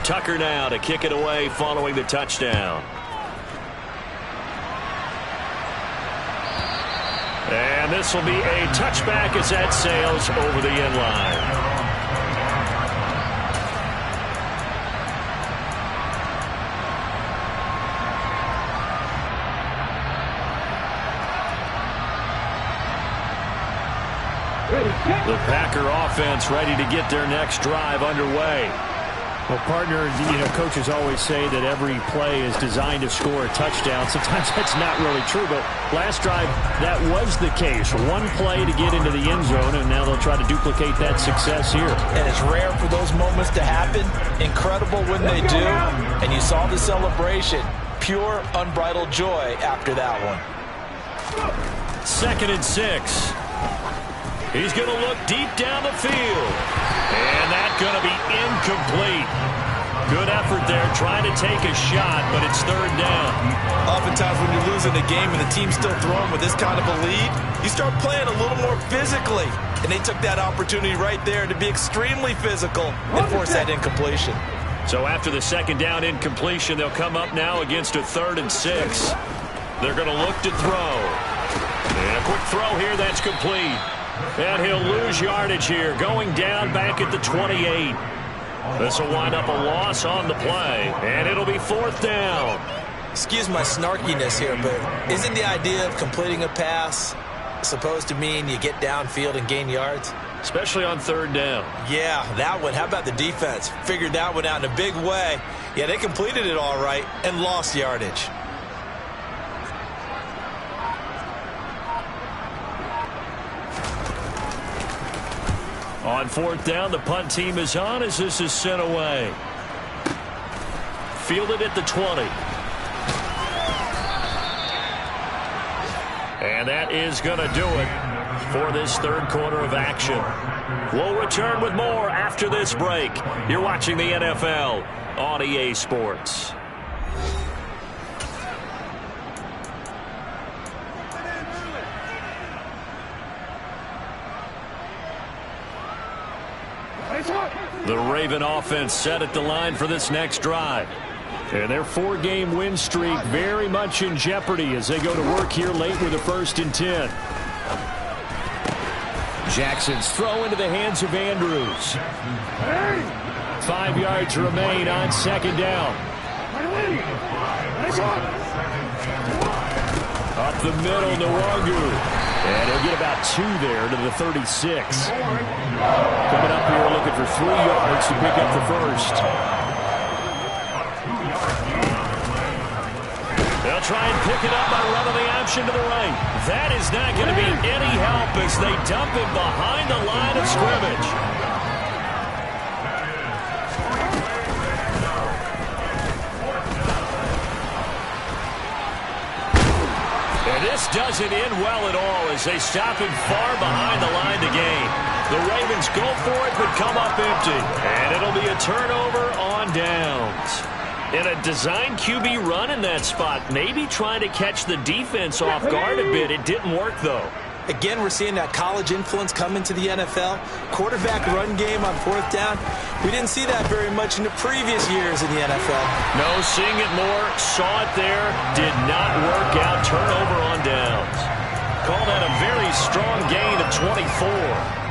Tucker now to kick it away following the touchdown. And this will be a touchback as that sails over the end line. The Packer offense ready to get their next drive underway. Well, partner, coaches always say that every play is designed to score a touchdown. Sometimes that's not really true, but last drive, that was the case. One play to get into the end zone, and now they'll try to duplicate that success here. And it's rare for those moments to happen. Incredible when they do. And you saw the celebration. Pure, unbridled joy after that one. 2nd and 6. He's going to look deep down the field. And that's going to be incomplete. Good effort there trying to take a shot, but it's 3rd down. Oftentimes when you're losing a game and the team's still throwing with this kind of a lead, you start playing a little more physically. And they took that opportunity right there to be extremely physical and force that incompletion. So after the 2nd down incompletion, they'll come up now against a 3rd and 6. They're going to look to throw. And a quick throw here, that's complete. And he'll lose yardage here, going down back at the 28. This will wind up a loss on the play, and it'll be 4th down. Excuse my snarkiness here, but isn't the idea of completing a pass supposed to mean you get downfield and gain yards? Especially on 3rd down. Yeah, that one. How about the defense? Figured that one out in a big way. Yeah, they completed it all right and lost yardage. On 4th down, the punt team is on as this is sent away. Fielded at the 20. And that is going to do it for this 3rd quarter of action. We'll return with more after this break. You're watching the NFL on EA Sports. The Raven offense set at the line for this next drive. And their 4-game win streak very much in jeopardy as they go to work here late with a 1st and 10. Jackson's throw into the hands of Andrews. 5 yards remain on 2nd down. Up the middle, Nwangu. And he'll get about 2 there to the 36. Coming up here looking for 3 yards to pick up the 1st. They'll try and pick it up by running the option to the right. That is not going to be any help as they dump it behind the line of scrimmage. This doesn't end well at all as they stop him far behind the line to gain. The Ravens go for it but come up empty. And it'll be a turnover on downs. And a design QB run in that spot, maybe trying to catch the defense off guard a bit. It didn't work, though. Again, we're seeing that college influence come into the NFL. Quarterback run game on 4th down. We didn't see that very much in the previous years in the NFL. No, seeing it more. Saw it there. Did not work out. Turnover on downs. Call that a very strong gain of 24.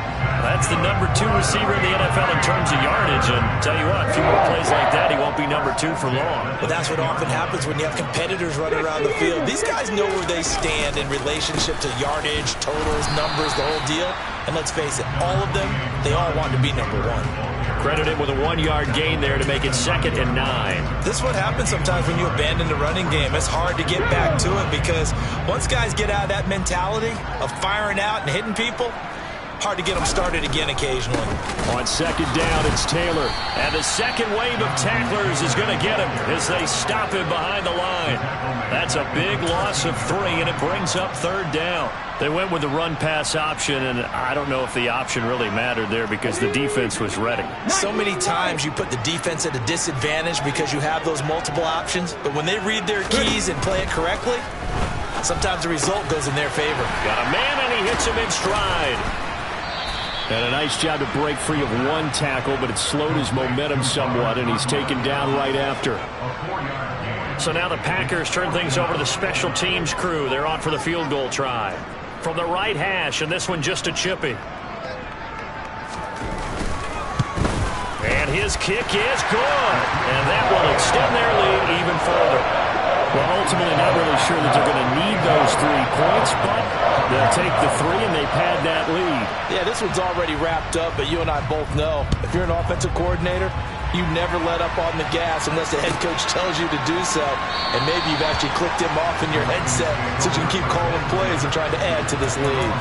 That's the number 2 receiver in the NFL in terms of yardage. And tell you what, a few more plays like that, he won't be number 2 for long. Well, that's what often happens when you have competitors running around the field. These guys know where they stand in relationship to yardage, totals, numbers, the whole deal. And let's face it, all of them, they all want to be number 1. Credited with a 1-yard gain there to make it 2nd and 9. This is what happens sometimes when you abandon the running game. It's hard to get back to it because once guys get out of that mentality of firing out and hitting people, hard to get them started again occasionally. On second down, it's Taylor. And the second wave of tacklers is going to get him as they stop him behind the line. That's a big loss of 3, and it brings up third down. They went with the run-pass option, and I don't know if the option really mattered there because the defense was ready. So many times you put the defense at a disadvantage because you have those multiple options, but when they read their keys and play it correctly, sometimes the result goes in their favor. Got a man, and he hits him in stride. And a nice job to break free of one tackle, but it slowed his momentum somewhat, and he's taken down right after. So now the Packers turn things over to the special teams crew. They're on for the field goal try. From the right hash, and this one just a chippy. And his kick is good. And that will extend their lead even further. Well, ultimately not really sure that they're going to need those 3 points, but they'll take the 3 and they pad that lead. Yeah, this one's already wrapped up, but you and I both know if you're an offensive coordinator, you never let up on the gas unless the head coach tells you to do so. And maybe you've actually clicked him off in your headset so you can keep calling plays and trying to add to this lead.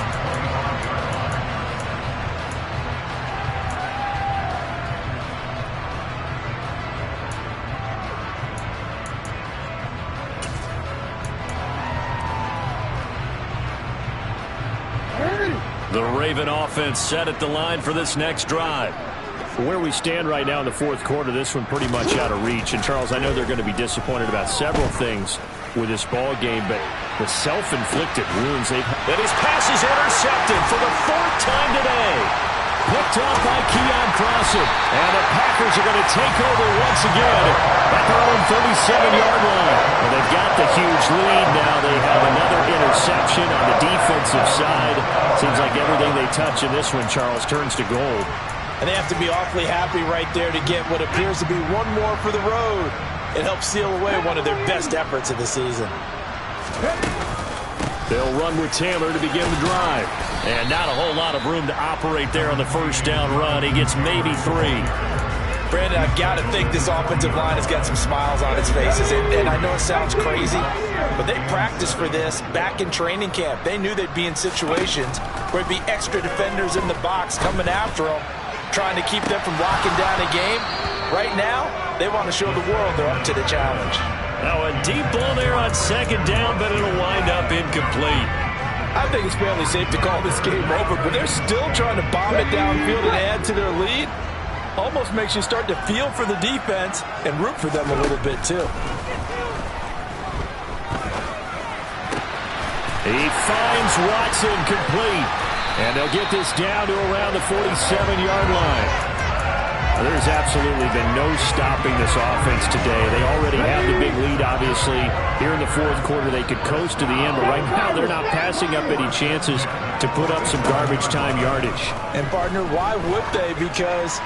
The Raven offense set at the line for this next drive. Where we stand right now in the fourth quarter, this one pretty much out of reach. And, Charles, I know they're going to be disappointed about several things with this ball game, but the self-inflicted wounds they've had. And his pass is intercepted for the 4th time today. Picked off by Keon Crossen. And the Packers are going to take over once again at their own 37-yard line. Well, they've got the huge lead now. They have another interception on the defensive side. Seems like everything they touch in this one, Charles, turns to gold. And they have to be awfully happy right there to get what appears to be one more for the road. It helps seal away one of their best efforts of the season. They'll run with Taylor to begin the drive. And not a whole lot of room to operate there on the first down run. He gets maybe 3. Brandon, I've got to think this offensive line has got some smiles on its faces. And I know it sounds crazy, but they practiced for this back in training camp. They knew they'd be in situations where there'd be extra defenders in the box coming after them, trying to keep them from locking down a game. Right now, they want to show the world they're up to the challenge. Now a deep ball there on second down, but it'll wind up incomplete. I think it's fairly safe to call this game over, but they're still trying to bomb it downfield and add to their lead. Almost makes you start to feel for the defense and root for them a little bit too. He finds Watson complete. And they'll get this down to around the 47-yard line. There's absolutely been no stopping this offense today. They already have the big lead, obviously. Here in the fourth quarter, they could coast to the end, but right now they're not passing up any chances to put up some garbage time yardage. And, partner, why would they? Because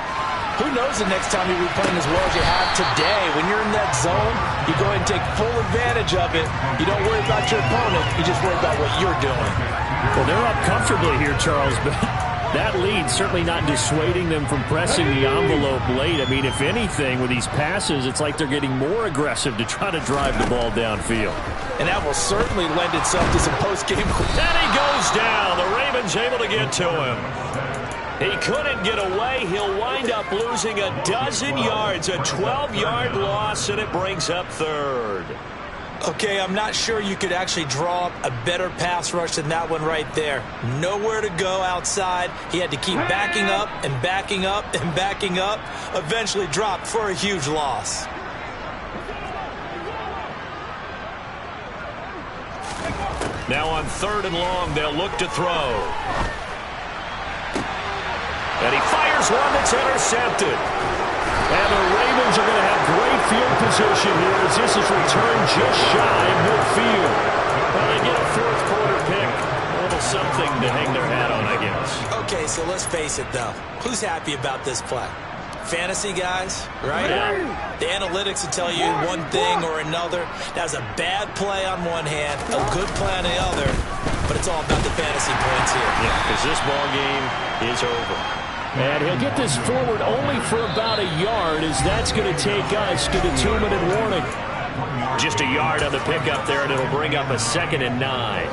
who knows the next time you'll be playing as well as you have today. When you're in that zone, you go ahead and take full advantage of it. You don't worry about your opponent. You just worry about what you're doing. Well, they're up comfortably here, Charles, but that lead certainly not dissuading them from pressing the envelope late. I mean, if anything, with these passes, it's like they're getting more aggressive to try to drive the ball downfield. And that will certainly lend itself to some post-game. Then he goes down. The Ravens able to get to him. He couldn't get away. He'll wind up losing a dozen yards, a 12-yard loss, and it brings up third. Okay, I'm not sure you could actually draw up a better pass rush than that one right there. Nowhere to go outside. He had to keep backing up and backing up and backing up. Eventually dropped for a huge loss. Now on 3rd and long, they'll look to throw. And he fires one that's intercepted. And the Ravens are going to have great field position here as this is returned just shy of midfield. Well, they get a fourth quarter pick. A little something to hang their hat on, I guess. Okay, so let's face it, though. Who's happy about this play? Fantasy guys, right? Yeah. The analytics will tell you one thing or another. That's a bad play on one hand, a good play on the other, but it's all about the fantasy points here. Yeah, because this ball game is over. And he'll get this forward only for about a yard, as that's going to take us to the 2-minute warning. Just a yard on the pickup there, and it'll bring up a 2nd and 9.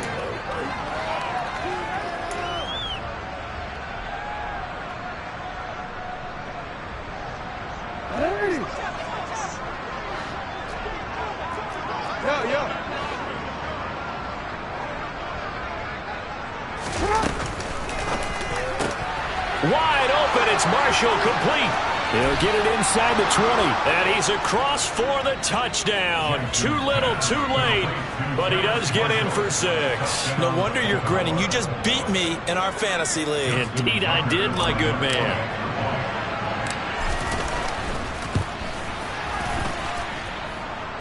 Wide open. It's Marshall, complete. He'll get it inside the 20. And he's across for the touchdown. Too little, too late, but he does get in for 6. No wonder you're grinning. You just beat me in our fantasy league. Indeed I did, my good man.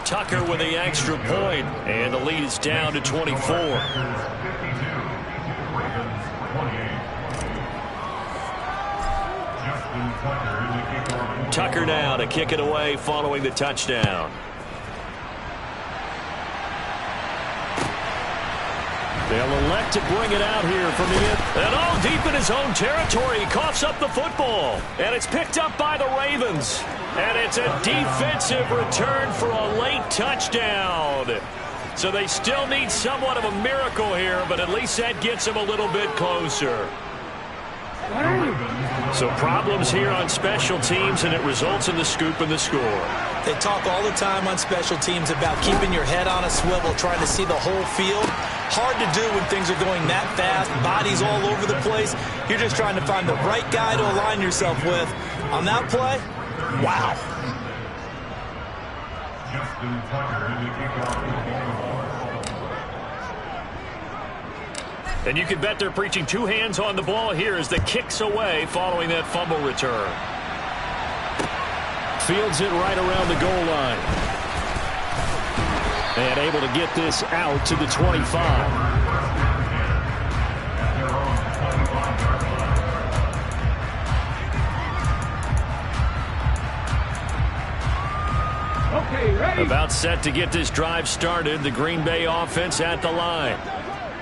Tucker with the extra point, and the lead is down to 24. Tucker now to kick it away following the touchdown. They'll elect to bring it out here from the end. And all deep in his own territory, he coughs up the football. And it's picked up by the Ravens. And it's a defensive return for a late touchdown. So they still need somewhat of a miracle here, but at least that gets them a little bit closer. So problems here on special teams, and it results in the scoop and the score. They talk all the time on special teams about keeping your head on a swivel, trying to see the whole field. Hard to do when things are going that fast, bodies all over the place. You're just trying to find the right guy to align yourself with. On that play, wow. And you can bet they're preaching 2 hands on the ball here as the kick's away following that fumble return. Fields it right around the goal line. And able to get this out to the 25. Okay, ready? About set to get this drive started. The Green Bay offense at the line.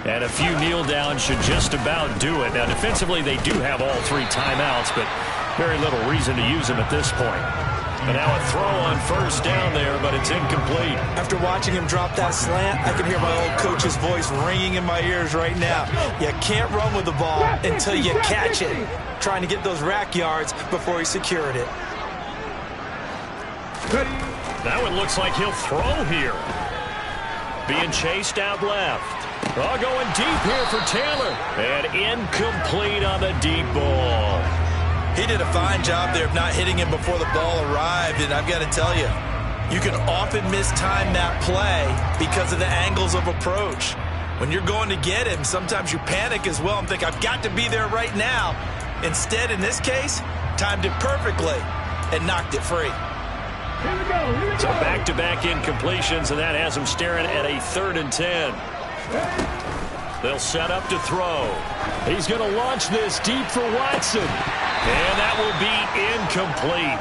And a few kneel downs should just about do it. Now, defensively, they do have all 3 timeouts, but very little reason to use them at this point. And now a throw on first down there, but it's incomplete. After watching him drop that slant, I can hear my old coach's voice ringing in my ears right now. You can't run with the ball until you catch it. Trying to get those rack yards before he secured it. Now it looks like he'll throw here. Being chased out left. Oh, going deep here for Taylor. And incomplete on the deep ball. He did a fine job there of not hitting him before the ball arrived, and I've got to tell you, you can often mistime that play because of the angles of approach. When you're going to get him, sometimes you panic as well and think, I've got to be there right now. Instead, in this case, timed it perfectly and knocked it free. Here we go. So back-to-back incompletions, and that has him staring at a 3rd and 10. They'll set up to throw. He's going to launch this deep for Watson. And that will be incomplete.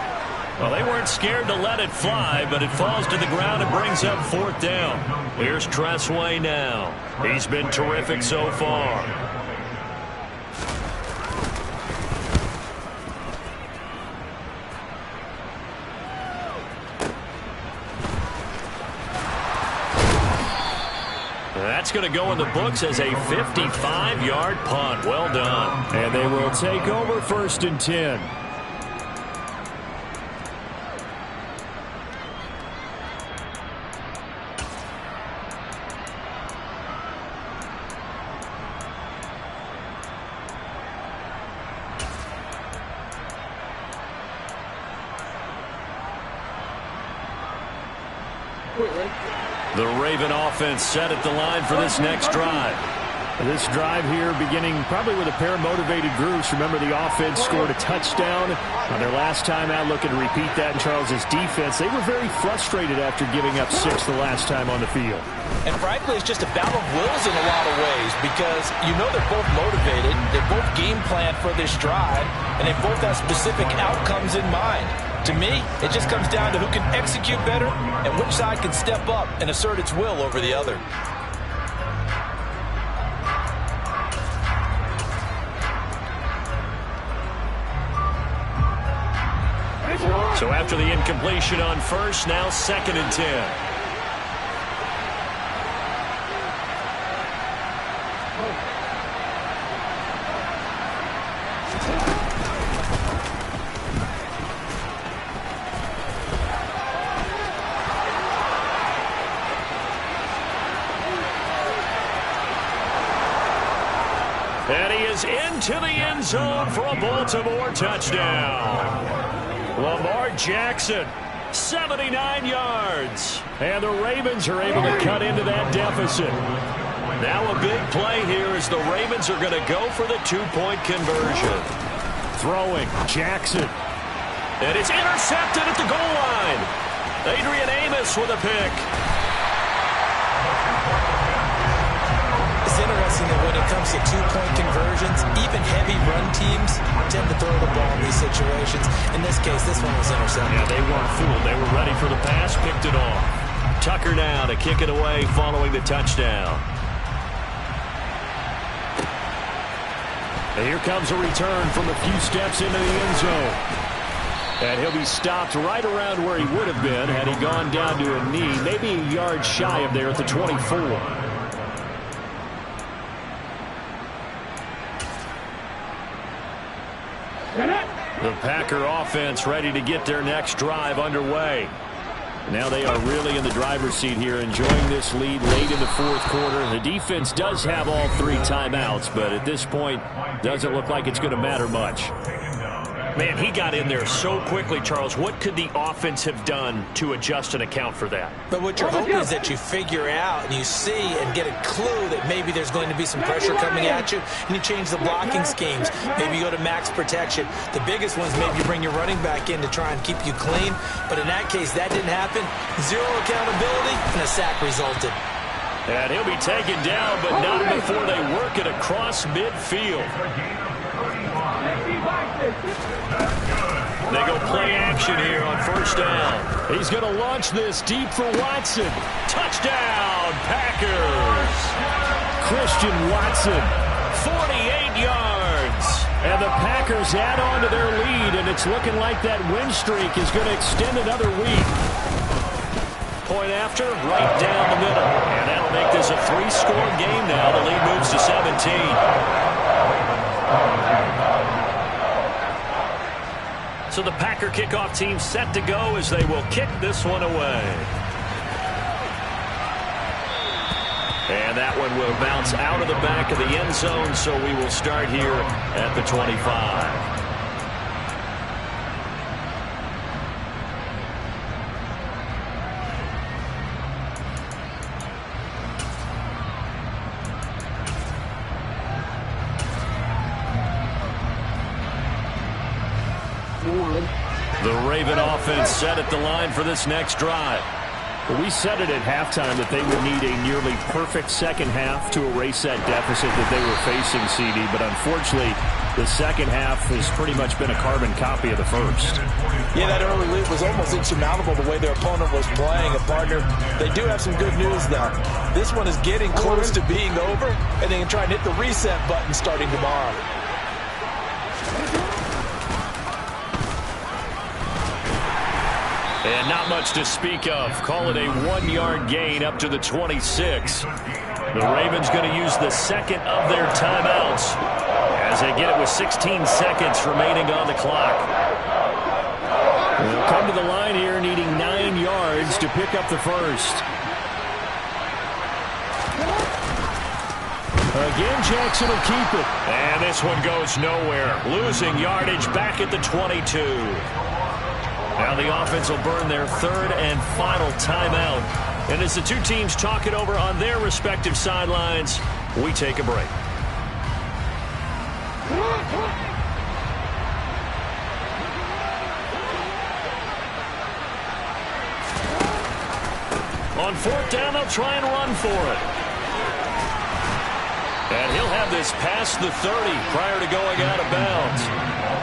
Well, they weren't scared to let it fly, but it falls to the ground and brings up 4th down. Here's Tressway now. He's been terrific so far. That's going to go in the books as a 55-yard punt. Well done. And they will take over 1st and 10. The Raven offense set at the line for this next drive. This drive here beginning probably with a pair of motivated groups. Remember, the offense scored a touchdown on their last time out. Looking to repeat that in Charles's defense. They were very frustrated after giving up 6 the last time on the field. And frankly, it's just a battle of wills in a lot of ways because you know they're both motivated. They're both game planned for this drive, and they both have specific outcomes in mind. To me, it just comes down to who can execute better and which side can step up and assert its will over the other. So after the incompletion on first, now 2nd and 10. And he is in into the end zone for a Baltimore touchdown. Lamar Jackson, 79 yards. And the Ravens are able to cut into that deficit. Now a big play here as the Ravens are going to go for the two-point conversion. Throwing, Jackson. And it's intercepted at the goal line. Adrian Amos with a pick. It's interesting that when it comes to two-point conversions, even heavy run teams tend to throw the ball in these situations. In this case, this one was intercepted. Yeah, they weren't fooled. They were ready for the pass, picked it off. Tucker now to kick it away following the touchdown. And here comes a return from a few steps into the end zone. And he'll be stopped right around where he would have been had he gone down to a knee, maybe a yard shy of there at the 24. The Packer offense ready to get their next drive underway. Now they are really in the driver's seat here, enjoying this lead late in the fourth quarter. The defense does have all 3 timeouts, but at this point, doesn't look like it's going to matter much. Man, he got in there so quickly, Charles. What could the offense have done to adjust and account for that? But what you're hoping is that you figure out and you see and get a clue that maybe there's going to be some pressure coming at you, and you change the blocking schemes. Maybe you go to max protection. The biggest ones, maybe you bring your running back in to try and keep you clean. But in that case, that didn't happen. 0 accountability, and a sack resulted. And he'll be taken down, but not before they work it across midfield. They go play action here on first down. He's going to launch this deep for Watson. Touchdown, Packers. Christian Watson, 48 yards. And the Packers add on to their lead, and it's looking like that win streak is going to extend another week. Point after, right down the middle. And that'll make this a 3-score game now. The lead moves to 17. So the Packer kickoff team set to go as they will kick this one away. And that one will bounce out of the back of the end zone, so we will start here at the 25. The Raven offense set at the line for this next drive. Well, we said it at halftime that they would need a nearly perfect second half to erase that deficit that they were facing, CD. But unfortunately, the second half has pretty much been a carbon copy of the first. Yeah, that early lead was almost insurmountable the way their opponent was playing. A partner, they do have some good news, though. This one is getting close to being over, and they can try and hit the reset button starting tomorrow. And not much to speak of. Call it a 1-yard gain up to the 26. The Ravens going to use the second of their timeouts as they get it with 16 seconds remaining on the clock. They'll come to the line here needing 9 yards to pick up the first. Again, Jackson will keep it. And this one goes nowhere. Losing yardage back at the 22. Now the offense will burn their third and final timeout. And as the two teams talk it over on their respective sidelines, we take a break. On fourth down, they'll try and run for it. And he'll have this past the 30 prior to going out of bounds.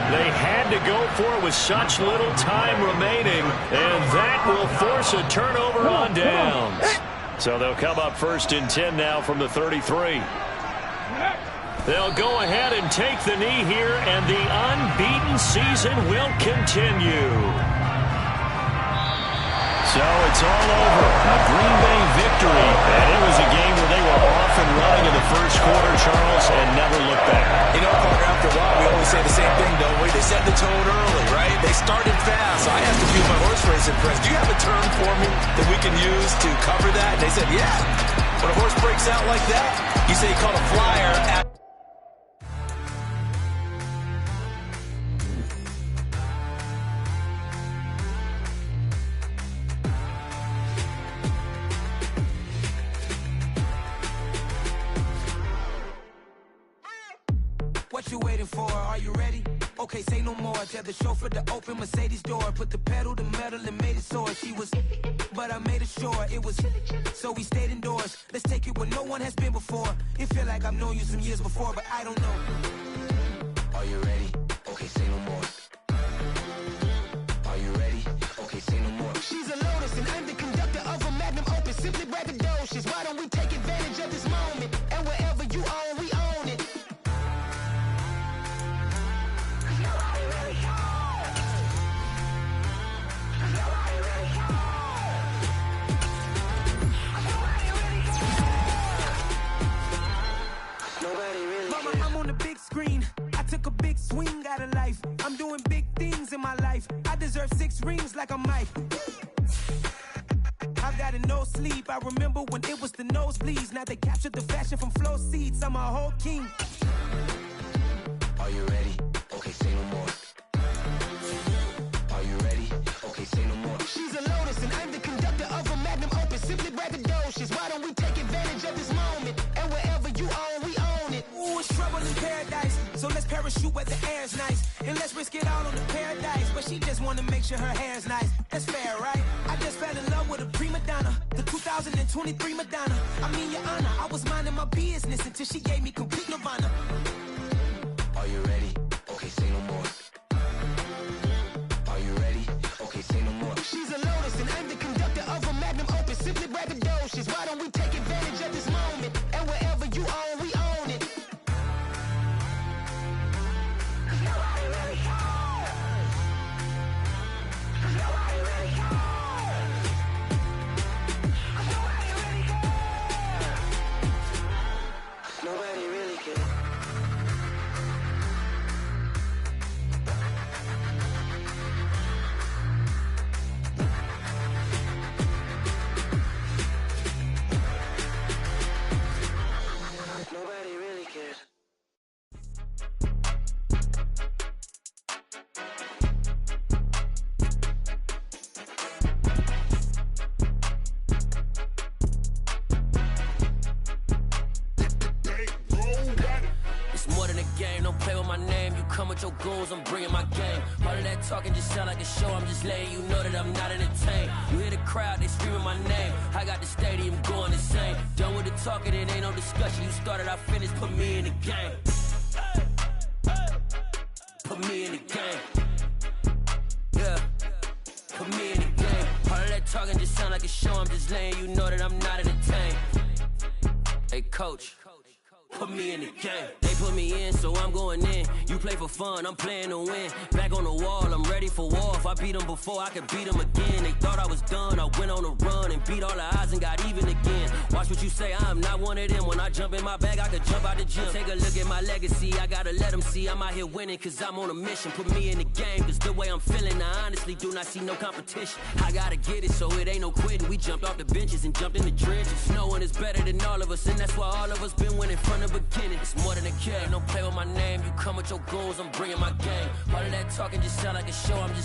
They had to go for it with such little time remaining, and that will force a turnover on downs. So they'll come up first and 10 now from the 33. They'll go ahead and take the knee here, and the unbeaten season will continue. So it's all over. A Green Bay victory, and it was a game where they were off and running in the first quarter, Charles, and never looked back. You know, partner, after a while, we always say the same thing, don't we? They set the tone early, right? They started fast. So I asked a few of my horse racing friends, do you have a term for me that we can use to cover that? And they said, yeah. When a horse breaks out like that, you say you call a flyer at What you waiting for? Are you ready? Okay, say no more. Tell the chauffeur to open Mercedes door. Put the pedal to metal and made it soar. She was, but I made it sure it was. So we stayed indoors. Let's take it where no one has been before. It feel like I've known you some years before, but I don't know. Are you ready? Okay, say no more. Are you ready? Okay, say no more. She's a Lotus and I'm the conductor of a Magnum Opus. Simply braggadocious. Why don't we take advantage of this moment? And wherever you own, we own it. Mama, I'm on the big screen. I took a big swing out of life. I'm doing big things in my life. I deserve 6 rings like a Mike. I've got no sleep. I remember when it was the nosebleeds. Now they captured the fashion from flow seats. I'm a whole king. Are you ready? Okay, say no more. Are you ready? Okay, say no more. She's a Lotus and I'm the conductor of a Magnum Opus. Simply braggadocious. Why don't we take advantage of this moment? And wherever you own, we own it. Ooh, it's trouble in paradise. So let's parachute where the air's nice. And let's risk it all on the paradise. But she just wanna make sure her hair's nice. That's fair, right? I just fell in love with a prima donna. The 2023 Madonna. I mean, your honor, I was minding my business until she gave me complete nirvana. Are you ready? Okay, say no more. Are you ready? Okay, say no more. She's a Lotus and I'm the conductor of a Magnum Opus. Simply braggadocious. Why don't we take advantage of this moment? And wherever you own, we own it. Nobody really cares. Nobody really cares. Nobody really cares. Nobody really cares. Nobody really cares. It's more than a game, don't play with my name. You come with your goons, I'm bringing my game. All of that talking just sound like a show. I'm just letting you know that I'm not entertained. You hear the crowd, they screaming my name. I got the stadium going insane. Done with the talking, it ain't no discussion. You started, I finished, put me in the game. Put me in the game. Yeah, put me in the game. All of that talking just sound like a show. I'm just letting you know that I'm not entertained. Hey, coach. Put me in the game. They put me in, so I'm going in. You play for fun, I'm playing to win. Back on the wall, I'm ready for war. If I beat them before, I could beat them again. They thought I was done, I went on a run and beat all the odds and got even again. Watch what you say, I'm not one of them. When I jump in my bag, I could jump out the gym. Take a look at my legacy, I gotta let them see I'm out here winning, cause I'm on a mission. Put me in the game, cause the way I'm feeling, I honestly do not see no competition. I gotta get it, so it ain't no quitting. We jumped off the benches and jumped in the trenches. No one is better than all of us, and that's why all of us been winning from the beginning. It's more than a game, don't play with my name. You come with your goals, I'm bringing my game. All of that talking just sound like a show, I'm just